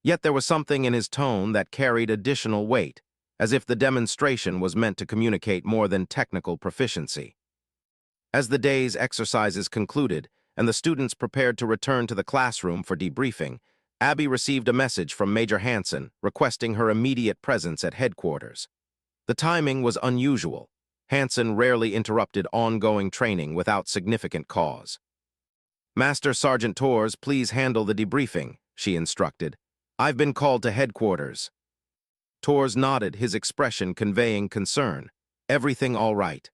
Yet there was something in his tone that carried additional weight, as if the demonstration was meant to communicate more than technical proficiency. As the day's exercises concluded and the students prepared to return to the classroom for debriefing, Abby received a message from Major Hansen requesting her immediate presence at headquarters. The timing was unusual. Hansen rarely interrupted ongoing training without significant cause. "Master Sergeant Torres, please handle the debriefing," she instructed. "I've been called to headquarters." Torres nodded, his expression conveying concern. "Everything all right?"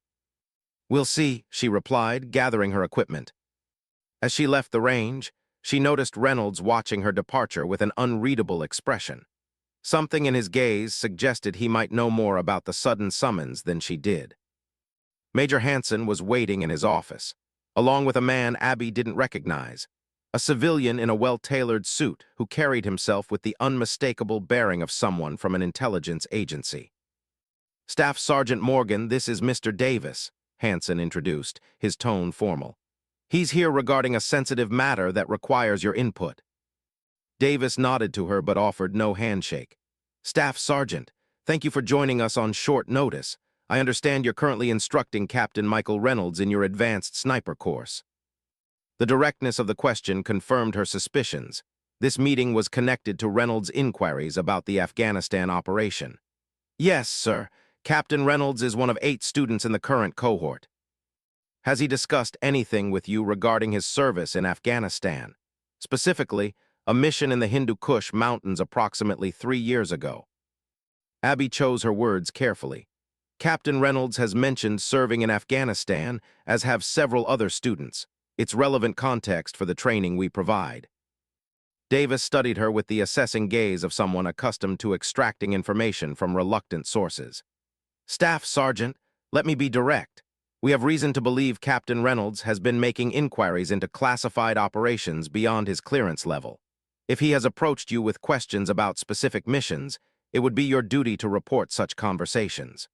"We'll see," she replied, gathering her equipment. As she left the range, she noticed Reynolds watching her departure with an unreadable expression. Something in his gaze suggested he might know more about the sudden summons than she did. Major Hansen was waiting in his office, along with a man Abby didn't recognize, a civilian in a well-tailored suit who carried himself with the unmistakable bearing of someone from an intelligence agency. "Staff Sergeant Morgan, this is Mr. Davis," Hansen introduced, his tone formal. "He's here regarding a sensitive matter that requires your input." Davis nodded to her but offered no handshake. "Staff Sergeant, thank you for joining us on short notice. I understand you're currently instructing Captain Michael Reynolds in your advanced sniper course." The directness of the question confirmed her suspicions. This meeting was connected to Reynolds' inquiries about the Afghanistan operation. "Yes, sir. Captain Reynolds is one of 8 students in the current cohort." "Has he discussed anything with you regarding his service in Afghanistan? Specifically, a mission in the Hindu Kush Mountains approximately 3 years ago?" Abby chose her words carefully. "Captain Reynolds has mentioned serving in Afghanistan, as have several other students. It's relevant context for the training we provide." Davis studied her with the assessing gaze of someone accustomed to extracting information from reluctant sources. "Staff Sergeant, let me be direct. We have reason to believe Captain Reynolds has been making inquiries into classified operations beyond his clearance level. If he has approached you with questions about specific missions, it would be your duty to report such conversations."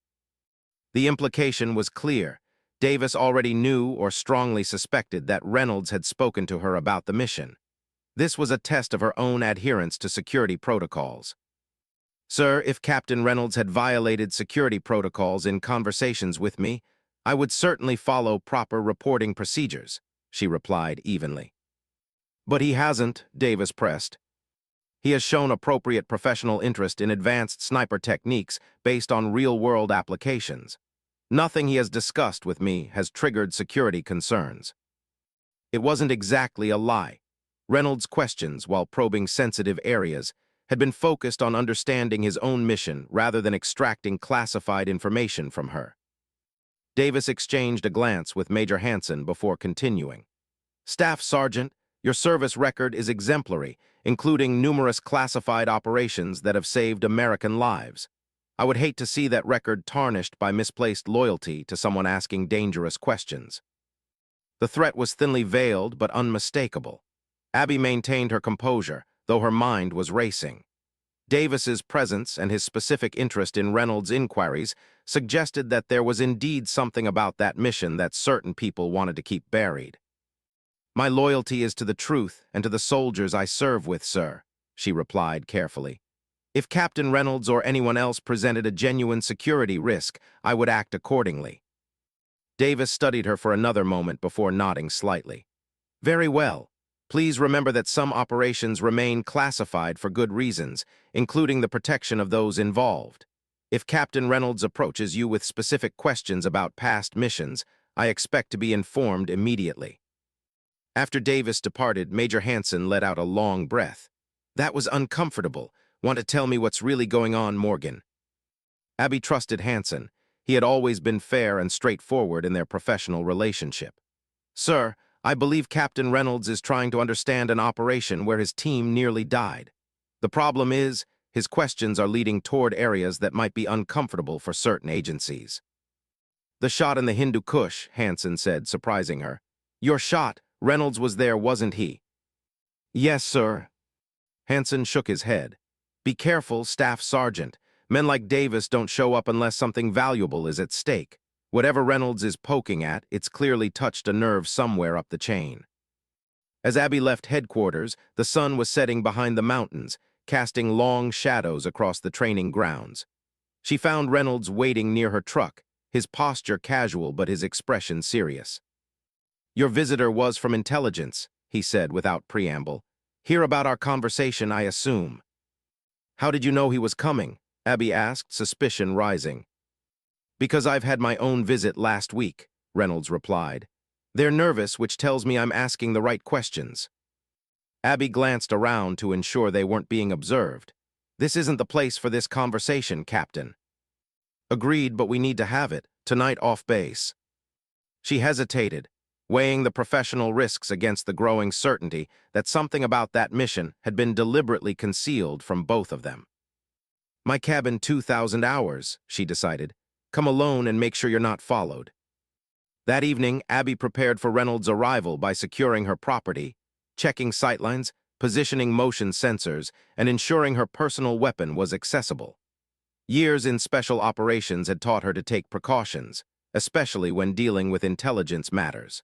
The implication was clear. Davis already knew or strongly suspected that Reynolds had spoken to her about the mission. This was a test of her own adherence to security protocols. "Sir, if Captain Reynolds had violated security protocols in conversations with me, I would certainly follow proper reporting procedures," she replied evenly. "But he hasn't," Davis pressed. "He has shown appropriate professional interest in advanced sniper techniques based on real-world applications. Nothing he has discussed with me has triggered security concerns." It wasn't exactly a lie. Reynolds' questions, while probing sensitive areas, had been focused on understanding his own mission rather than extracting classified information from her. Davis exchanged a glance with Major Hansen before continuing. "Staff Sergeant, your service record is exemplary, including numerous classified operations that have saved American lives. I would hate to see that record tarnished by misplaced loyalty to someone asking dangerous questions." The threat was thinly veiled but unmistakable. Abby maintained her composure, though her mind was racing. Davis's presence and his specific interest in Reynolds' inquiries suggested that there was indeed something about that mission that certain people wanted to keep buried. "My loyalty is to the truth and to the soldiers I serve with, sir," she replied carefully. "If Captain Reynolds or anyone else presented a genuine security risk, I would act accordingly." Davis studied her for another moment before nodding slightly. "Very well. Please remember that some operations remain classified for good reasons, including the protection of those involved. If Captain Reynolds approaches you with specific questions about past missions, I expect to be informed immediately." After Davis departed, Major Hansen let out a long breath. "That was uncomfortable. Want to tell me what's really going on, Morgan?" Abby trusted Hansen. He had always been fair and straightforward in their professional relationship. "Sir, I believe Captain Reynolds is trying to understand an operation where his team nearly died. The problem is, his questions are leading toward areas that might be uncomfortable for certain agencies." "The shot in the Hindu Kush," Hansen said, surprising her. Your shot. Reynolds was there, wasn't he? Yes, sir. Hanson shook his head. Be careful, Staff Sergeant. Men like Davis don't show up unless something valuable is at stake. Whatever Reynolds is poking at, it's clearly touched a nerve somewhere up the chain. As Abby left headquarters, the sun was setting behind the mountains, casting long shadows across the training grounds. She found Reynolds waiting near her truck, his posture casual but his expression serious. Your visitor was from intelligence, he said without preamble. Hear about our conversation, I assume. How did you know he was coming? Abby asked, suspicion rising. Because I've had my own visit last week, Reynolds replied. They're nervous, which tells me I'm asking the right questions. Abby glanced around to ensure they weren't being observed. This isn't the place for this conversation, Captain. Agreed, but we need to have it, tonight off base. She hesitated, weighing the professional risks against the growing certainty that something about that mission had been deliberately concealed from both of them. My cabin 2,000 hours, she decided. Come alone and make sure you're not followed. That evening, Abby prepared for Reynolds' arrival by securing her property, checking sightlines, positioning motion sensors, and ensuring her personal weapon was accessible. Years in special operations had taught her to take precautions, especially when dealing with intelligence matters.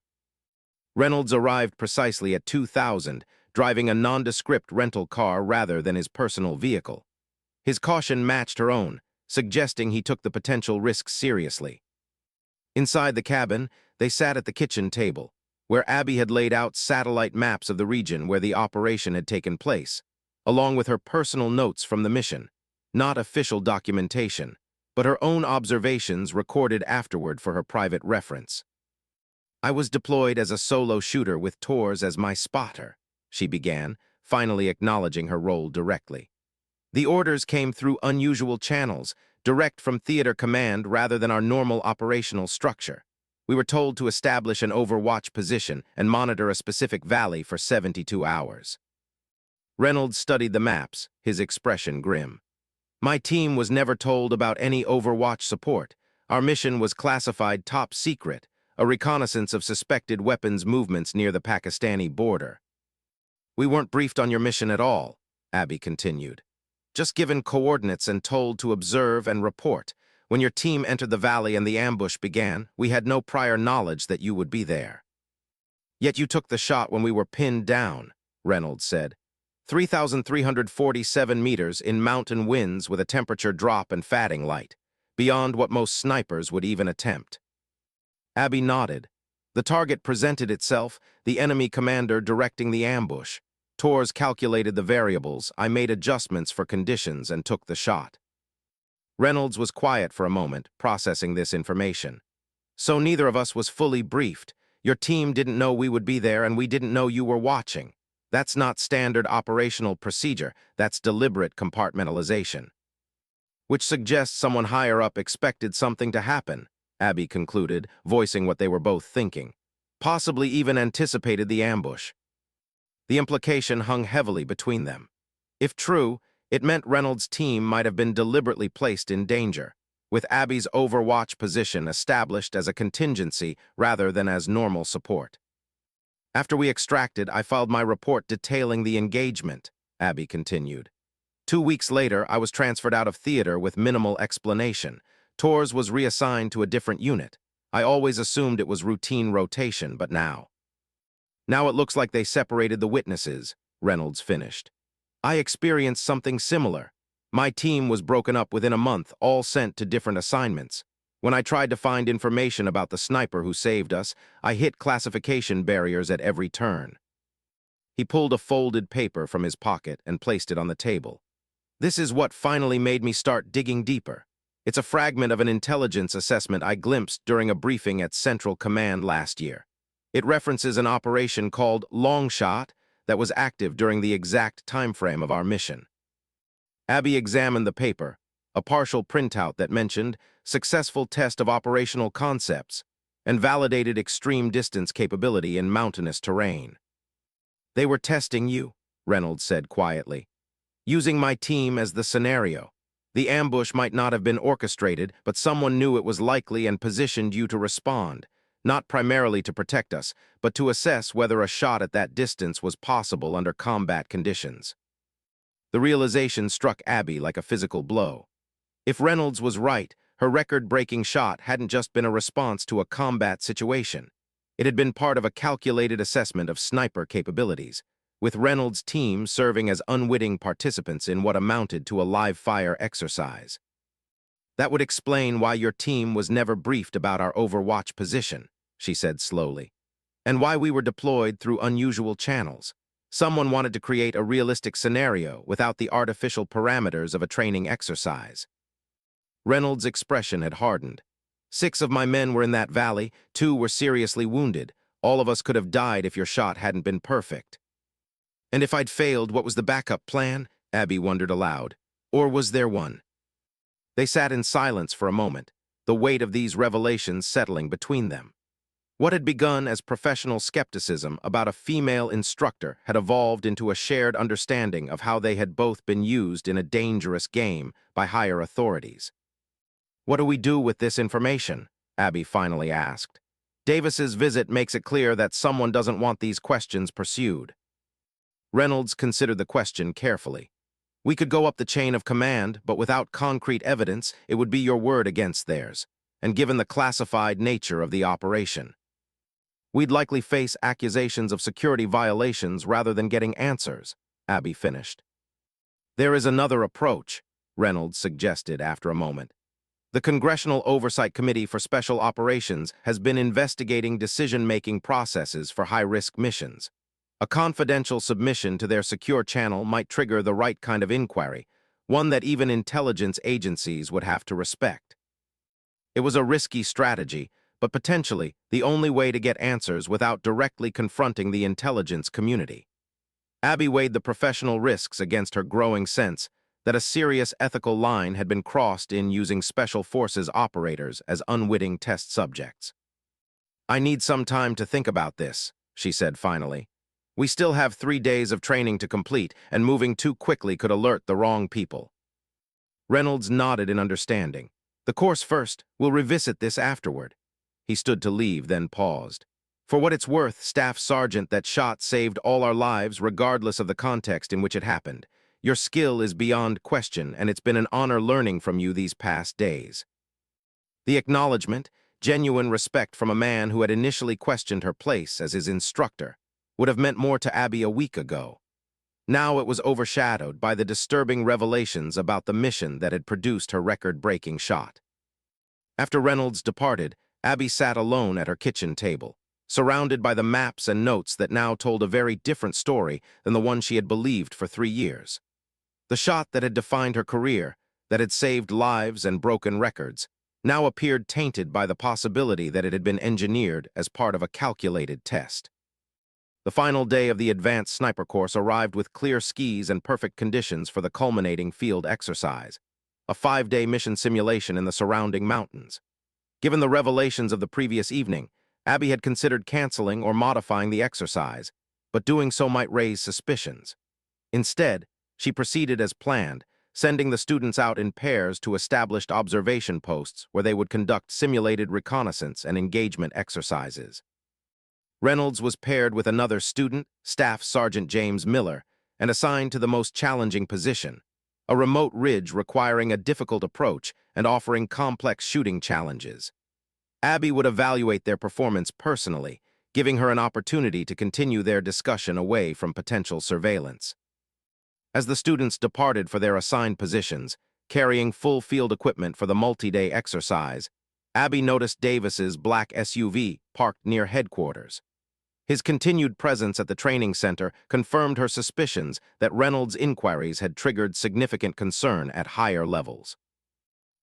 Reynolds arrived precisely at 2,000, driving a nondescript rental car rather than his personal vehicle. His caution matched her own, suggesting he took the potential risks seriously. Inside the cabin, they sat at the kitchen table, where Abby had laid out satellite maps of the region where the operation had taken place, along with her personal notes from the mission, not official documentation, but her own observations recorded afterward for her private reference. I was deployed as a solo shooter with Tors as my spotter, she began, finally acknowledging her role directly. The orders came through unusual channels, direct from theater command rather than our normal operational structure. We were told to establish an overwatch position and monitor a specific valley for 72 hours. Reynolds studied the maps, his expression grim. My team was never told about any overwatch support. Our mission was classified top secret, a reconnaissance of suspected weapons movements near the Pakistani border. We weren't briefed on your mission at all, Abby continued. Just given coordinates and told to observe and report. When your team entered the valley and the ambush began, we had no prior knowledge that you would be there. Yet you took the shot when we were pinned down, Reynolds said. 3,347 meters in mountain winds with a temperature drop and fatting light, beyond what most snipers would even attempt. Abby nodded. The target presented itself, the enemy commander directing the ambush. Tors calculated the variables, I made adjustments for conditions and took the shot. Reynolds was quiet for a moment, processing this information. So neither of us was fully briefed. Your team didn't know we would be there and we didn't know you were watching. That's not standard operational procedure, that's deliberate compartmentalization. Which suggests someone higher up expected something to happen, Abby concluded, voicing what they were both thinking. Possibly even anticipated the ambush. The implication hung heavily between them. If true, it meant Reynolds' team might have been deliberately placed in danger, with Abby's overwatch position established as a contingency rather than as normal support. After we extracted, I filed my report detailing the engagement, Abby continued. 2 weeks later, I was transferred out of theater with minimal explanation. Tors was reassigned to a different unit. I always assumed it was routine rotation, but now it looks like they separated the witnesses, Reynolds finished. I experienced something similar. My team was broken up within a month, all sent to different assignments. When I tried to find information about the sniper who saved us, I hit classification barriers at every turn. He pulled a folded paper from his pocket and placed it on the table. This is what finally made me start digging deeper. It's a fragment of an intelligence assessment I glimpsed during a briefing at Central Command last year. It references an operation called Long Shot that was active during the exact time frame of our mission. Abby examined the paper, a partial printout that mentioned successful test of operational concepts and validated extreme distance capability in mountainous terrain. They were testing you, Reynolds said quietly. Using my team as the scenario. The ambush might not have been orchestrated, but someone knew it was likely and positioned you to respond. not primarily to protect us, but to assess whether a shot at that distance was possible under combat conditions. The realization struck Abby like a physical blow. If Reynolds was right, her record-breaking shot hadn't just been a response to a combat situation. It had been part of a calculated assessment of sniper capabilities, with Reynolds' team serving as unwitting participants in what amounted to a live-fire exercise. "That would explain why your team was never briefed about our overwatch position," she said slowly, "and why we were deployed through unusual channels. Someone wanted to create a realistic scenario without the artificial parameters of a training exercise." Reynolds' expression had hardened. "6 of my men were in that valley, 2 were seriously wounded. All of us could have died if your shot hadn't been perfect." "And if I'd failed, what was the backup plan?" Abby wondered aloud. "Or was there one?" They sat in silence for a moment, the weight of these revelations settling between them. What had begun as professional skepticism about a female instructor had evolved into a shared understanding of how they had both been used in a dangerous game by higher authorities. "What do we do with this information?" Abby finally asked. "Davis's visit makes it clear that someone doesn't want these questions pursued." Reynolds considered the question carefully. "We could go up the chain of command, but without concrete evidence, it would be your word against theirs, and given the classified nature of the operation, we'd likely face accusations of security violations rather than getting answers," Abby finished. "There is another approach," Reynolds suggested after a moment. "The Congressional Oversight Committee for Special Operations has been investigating decision-making processes for high-risk missions. A confidential submission to their secure channel might trigger the right kind of inquiry, one that even intelligence agencies would have to respect." It was a risky strategy, but potentially the only way to get answers without directly confronting the intelligence community. Abby weighed the professional risks against her growing sense that a serious ethical line had been crossed in using Special Forces operators as unwitting test subjects. "I need some time to think about this," she said finally. "We still have 3 days of training to complete, and moving too quickly could alert the wrong people." Reynolds nodded in understanding. "The course first. We'll revisit this afterward." He stood to leave, then paused. "For what it's worth, Staff Sergeant, that shot saved all our lives regardless of the context in which it happened. Your skill is beyond question, and it's been an honor learning from you these past days." The acknowledgement, genuine respect from a man who had initially questioned her place as his instructor, would have meant more to Abby a week ago. Now it was overshadowed by the disturbing revelations about the mission that had produced her record-breaking shot. After Reynolds departed, Abby sat alone at her kitchen table, surrounded by the maps and notes that now told a very different story than the one she had believed for 3 years. The shot that had defined her career, that had saved lives and broken records, now appeared tainted by the possibility that it had been engineered as part of a calculated test. The final day of the advanced sniper course arrived with clear skies and perfect conditions for the culminating field exercise, a 5-day mission simulation in the surrounding mountains. Given the revelations of the previous evening, Abby had considered canceling or modifying the exercise, but doing so might raise suspicions. Instead, she proceeded as planned, sending the students out in pairs to established observation posts where they would conduct simulated reconnaissance and engagement exercises. Reynolds was paired with another student, Staff Sergeant James Miller, and assigned to the most challenging position, a remote ridge requiring a difficult approach and offering complex shooting challenges. Abby would evaluate their performance personally, giving her an opportunity to continue their discussion away from potential surveillance. As the students departed for their assigned positions, carrying full field equipment for the multi-day exercise, Abby noticed Davis's black SUV parked near headquarters. His continued presence at the training center confirmed her suspicions that Reynolds' inquiries had triggered significant concern at higher levels.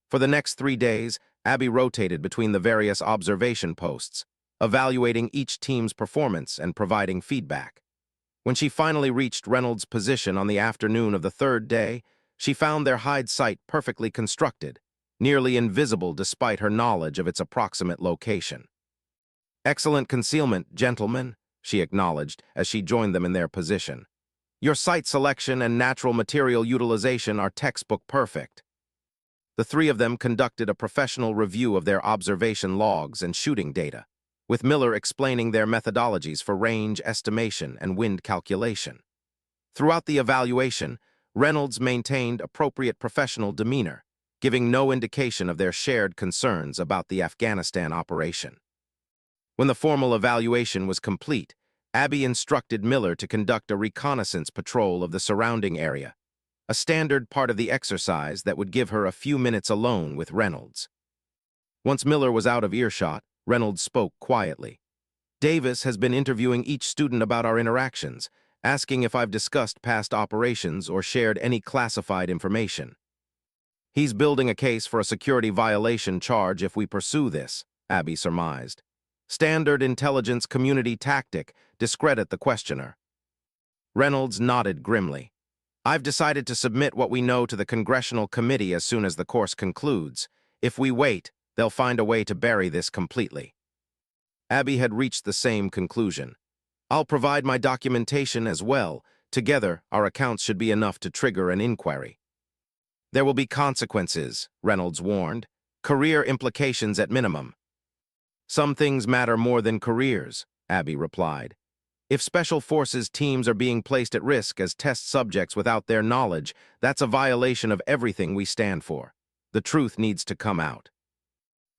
For the next 3 days, Abby rotated between the various observation posts, evaluating each team's performance and providing feedback. When she finally reached Reynolds' position on the afternoon of the 3rd day, she found their hide site perfectly constructed, nearly invisible despite her knowledge of its approximate location. "Excellent concealment, gentlemen," she acknowledged as she joined them in their position. "Your site selection and natural material utilization are textbook perfect." The 3 of them conducted a professional review of their observation logs and shooting data. with Miller explaining their methodologies for range estimation and wind calculation. Throughout the evaluation, Reynolds maintained appropriate professional demeanor, giving no indication of their shared concerns about the Afghanistan operation. When the formal evaluation was complete, Abby instructed Miller to conduct a reconnaissance patrol of the surrounding area, a standard part of the exercise that would give her a few minutes alone with Reynolds. Once Miller was out of earshot, Reynolds spoke quietly. "Davis has been interviewing each student about our interactions, asking if I've discussed past operations or shared any classified information. He's building a case for a security violation charge if we pursue this," Abby surmised. Standard intelligence community tactic, discredit the questioner. Reynolds nodded grimly. "I've decided to submit what we know to the Congressional Committee as soon as the course concludes. If we wait, they'll find a way to bury this completely." Abby had reached the same conclusion. "I'll provide my documentation as well. Together, our accounts should be enough to trigger an inquiry." "There will be consequences," Reynolds warned. "Career implications at minimum." "Some things matter more than careers," Abby replied. "If Special Forces teams are being placed at risk as test subjects without their knowledge, that's a violation of everything we stand for. The truth needs to come out."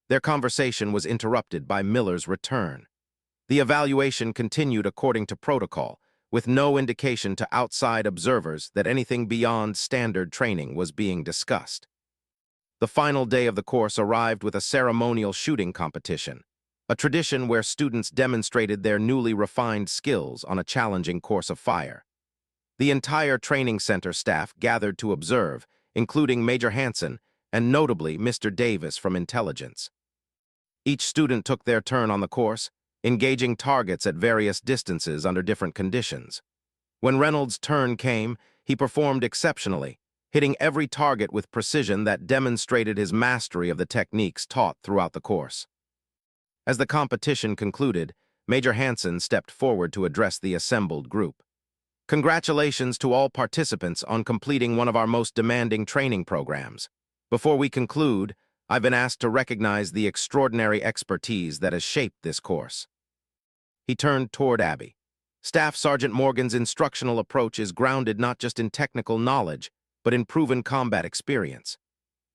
Their conversation was interrupted by Miller's return. The evaluation continued according to protocol, with no indication to outside observers that anything beyond standard training was being discussed. The final day of the course arrived with a ceremonial shooting competition, a tradition where students demonstrated their newly refined skills on a challenging course of fire. The entire training center staff gathered to observe, including Major Hansen and notably Mr. Davis from Intelligence. Each student took their turn on the course, engaging targets at various distances under different conditions. When Reynolds' turn came, he performed exceptionally, hitting every target with precision that demonstrated his mastery of the techniques taught throughout the course. As the competition concluded, Major Hansen stepped forward to address the assembled group. "Congratulations to all participants on completing one of our most demanding training programs. Before we conclude, I've been asked to recognize the extraordinary expertise that has shaped this course." He turned toward Abby. "Staff Sergeant Morgan's instructional approach is grounded not just in technical knowledge, but in proven combat experience.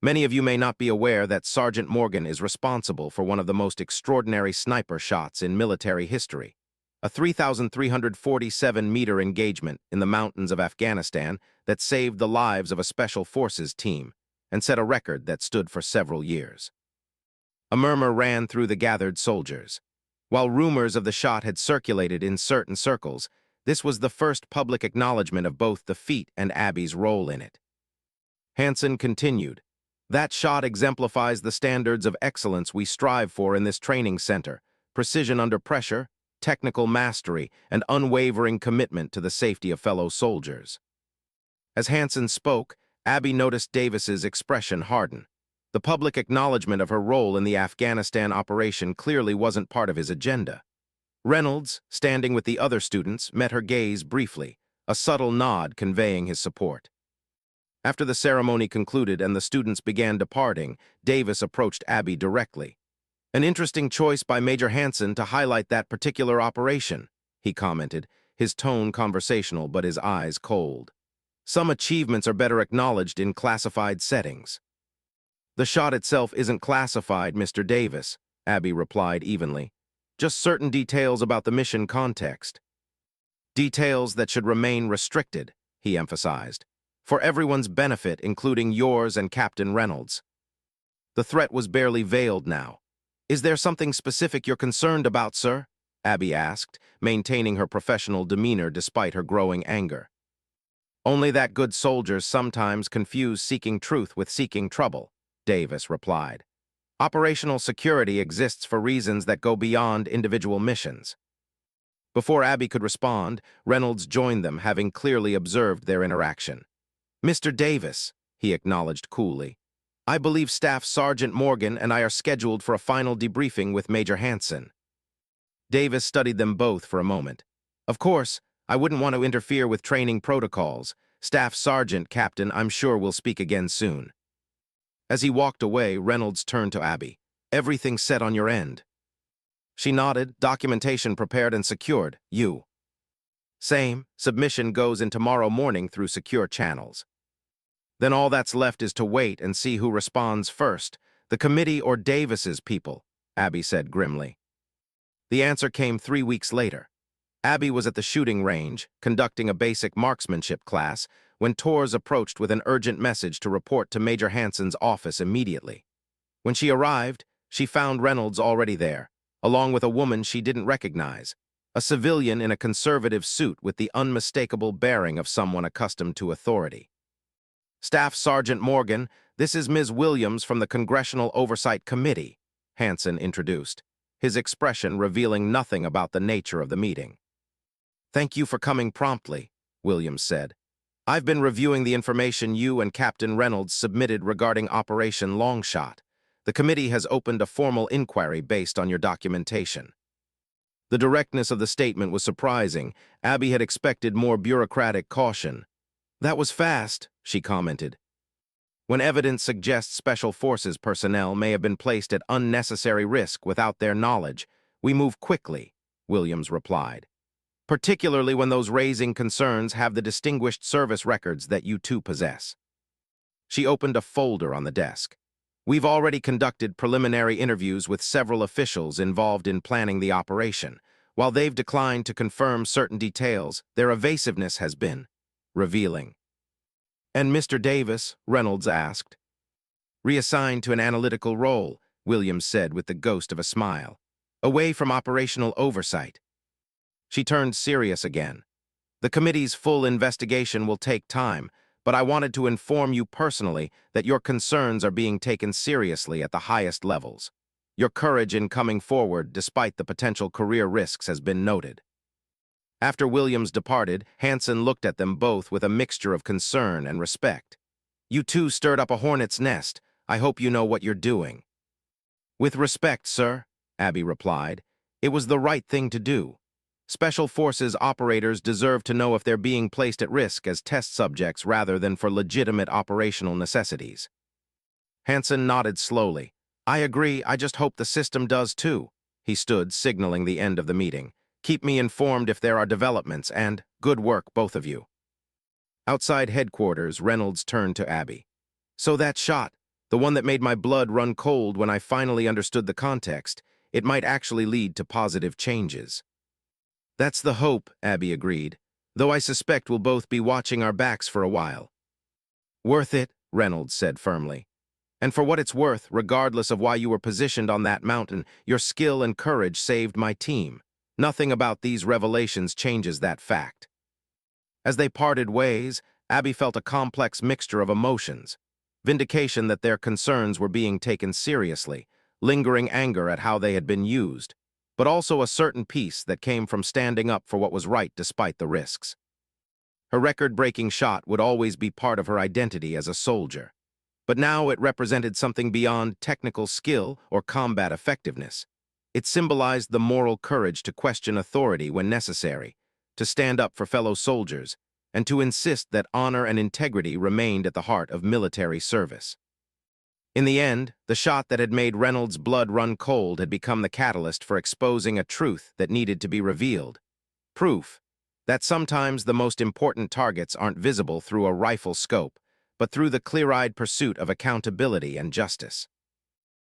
Many of you may not be aware that Sergeant Morgan is responsible for one of the most extraordinary sniper shots in military history, a 3,347-meter engagement in the mountains of Afghanistan that saved the lives of a Special Forces team and set a record that stood for several years." A murmur ran through the gathered soldiers. While rumors of the shot had circulated in certain circles, this was the first public acknowledgement of both the feat and Abby's role in it. Hansen continued, "That shot exemplifies the standards of excellence we strive for in this training center: precision under pressure, technical mastery, and unwavering commitment to the safety of fellow soldiers." As Hansen spoke, Abby noticed Davis's expression harden. The public acknowledgement of her role in the Afghanistan operation clearly wasn't part of his agenda. Reynolds, standing with the other students, met her gaze briefly, a subtle nod conveying his support. After the ceremony concluded and the students began departing, Davis approached Abby directly. "An interesting choice by Major Hansen to highlight that particular operation," he commented, his tone conversational but his eyes cold. "Some achievements are better acknowledged in classified settings." "The shot itself isn't classified, Mr. Davis," Abby replied evenly. "Just certain details about the mission context." "Details that should remain restricted," he emphasized, "for everyone's benefit, including yours and Captain Reynolds." The threat was barely veiled now. "Is there something specific you're concerned about, sir?" Abby asked, maintaining her professional demeanor despite her growing anger. "Only that good soldiers sometimes confuse seeking truth with seeking trouble," Davis replied. "Operational security exists for reasons that go beyond individual missions." Before Abby could respond, Reynolds joined them, having clearly observed their interaction. "Mr. Davis," he acknowledged coolly, "I believe Staff Sergeant Morgan and I are scheduled for a final debriefing with Major Hansen." Davis studied them both for a moment. "Of course, I wouldn't want to interfere with training protocols. Staff Sergeant, Captain, I'm sure we'll speak again soon." As he walked away, Reynolds turned to Abby. "Everything set on your end?" She nodded. Documentation prepared and secured. You. Same. Submission goes in tomorrow morning through secure channels. Then all that's left is to wait and see who responds first, the committee or Davis's people, Abby said grimly. The answer came 3 weeks later. Abby was at the shooting range, conducting a basic marksmanship class, when Torres approached with an urgent message to report to Major Hanson's office immediately. When she arrived, she found Reynolds already there, along with a woman she didn't recognize, a civilian in a conservative suit with the unmistakable bearing of someone accustomed to authority. Staff Sergeant Morgan, this is Ms. Williams from the Congressional Oversight Committee, Hanson introduced, his expression revealing nothing about the nature of the meeting. Thank you for coming promptly, Williams said. I've been reviewing the information you and Captain Reynolds submitted regarding Operation Longshot. The committee has opened a formal inquiry based on your documentation. The directness of the statement was surprising. Abby had expected more bureaucratic caution. That was fast, she commented. When evidence suggests Special Forces personnel may have been placed at unnecessary risk without their knowledge, we move quickly, Williams replied. Particularly when those raising concerns have the distinguished service records that you two possess. She opened a folder on the desk. We've already conducted preliminary interviews with several officials involved in planning the operation. While they've declined to confirm certain details, their evasiveness has been revealing. And Mr. Davis, Reynolds asked. Reassigned to an analytical role, Williams said with the ghost of a smile. Away from operational oversight. She turned serious again. The committee's full investigation will take time, but I wanted to inform you personally that your concerns are being taken seriously at the highest levels. Your courage in coming forward despite the potential career risks has been noted. After Williams departed, Hanson looked at them both with a mixture of concern and respect. You two stirred up a hornet's nest. I hope you know what you're doing. With respect, sir, Abby replied, it was the right thing to do. Special Forces operators deserve to know if they're being placed at risk as test subjects rather than for legitimate operational necessities. Hanson nodded slowly. I agree, I just hope the system does too. He stood, signaling the end of the meeting. Keep me informed if there are developments, and good work, both of you. Outside headquarters, Reynolds turned to Abby. So that shot, the one that made my blood run cold when I finally understood the context, it might actually lead to positive changes. That's the hope, Abby agreed, though I suspect we'll both be watching our backs for a while. Worth it, Reynolds said firmly. And for what it's worth, regardless of why you were positioned on that mountain, your skill and courage saved my team. Nothing about these revelations changes that fact. As they parted ways, Abby felt a complex mixture of emotions. Vindication that their concerns were being taken seriously, lingering anger at how they had been used, but also a certain peace that came from standing up for what was right despite the risks. Her record-breaking shot would always be part of her identity as a soldier, but now it represented something beyond technical skill or combat effectiveness. It symbolized the moral courage to question authority when necessary, to stand up for fellow soldiers, and to insist that honor and integrity remained at the heart of military service. In the end, the shot that had made Reynolds' blood run cold had become the catalyst for exposing a truth that needed to be revealed. Proof that sometimes the most important targets aren't visible through a rifle scope, but through the clear-eyed pursuit of accountability and justice.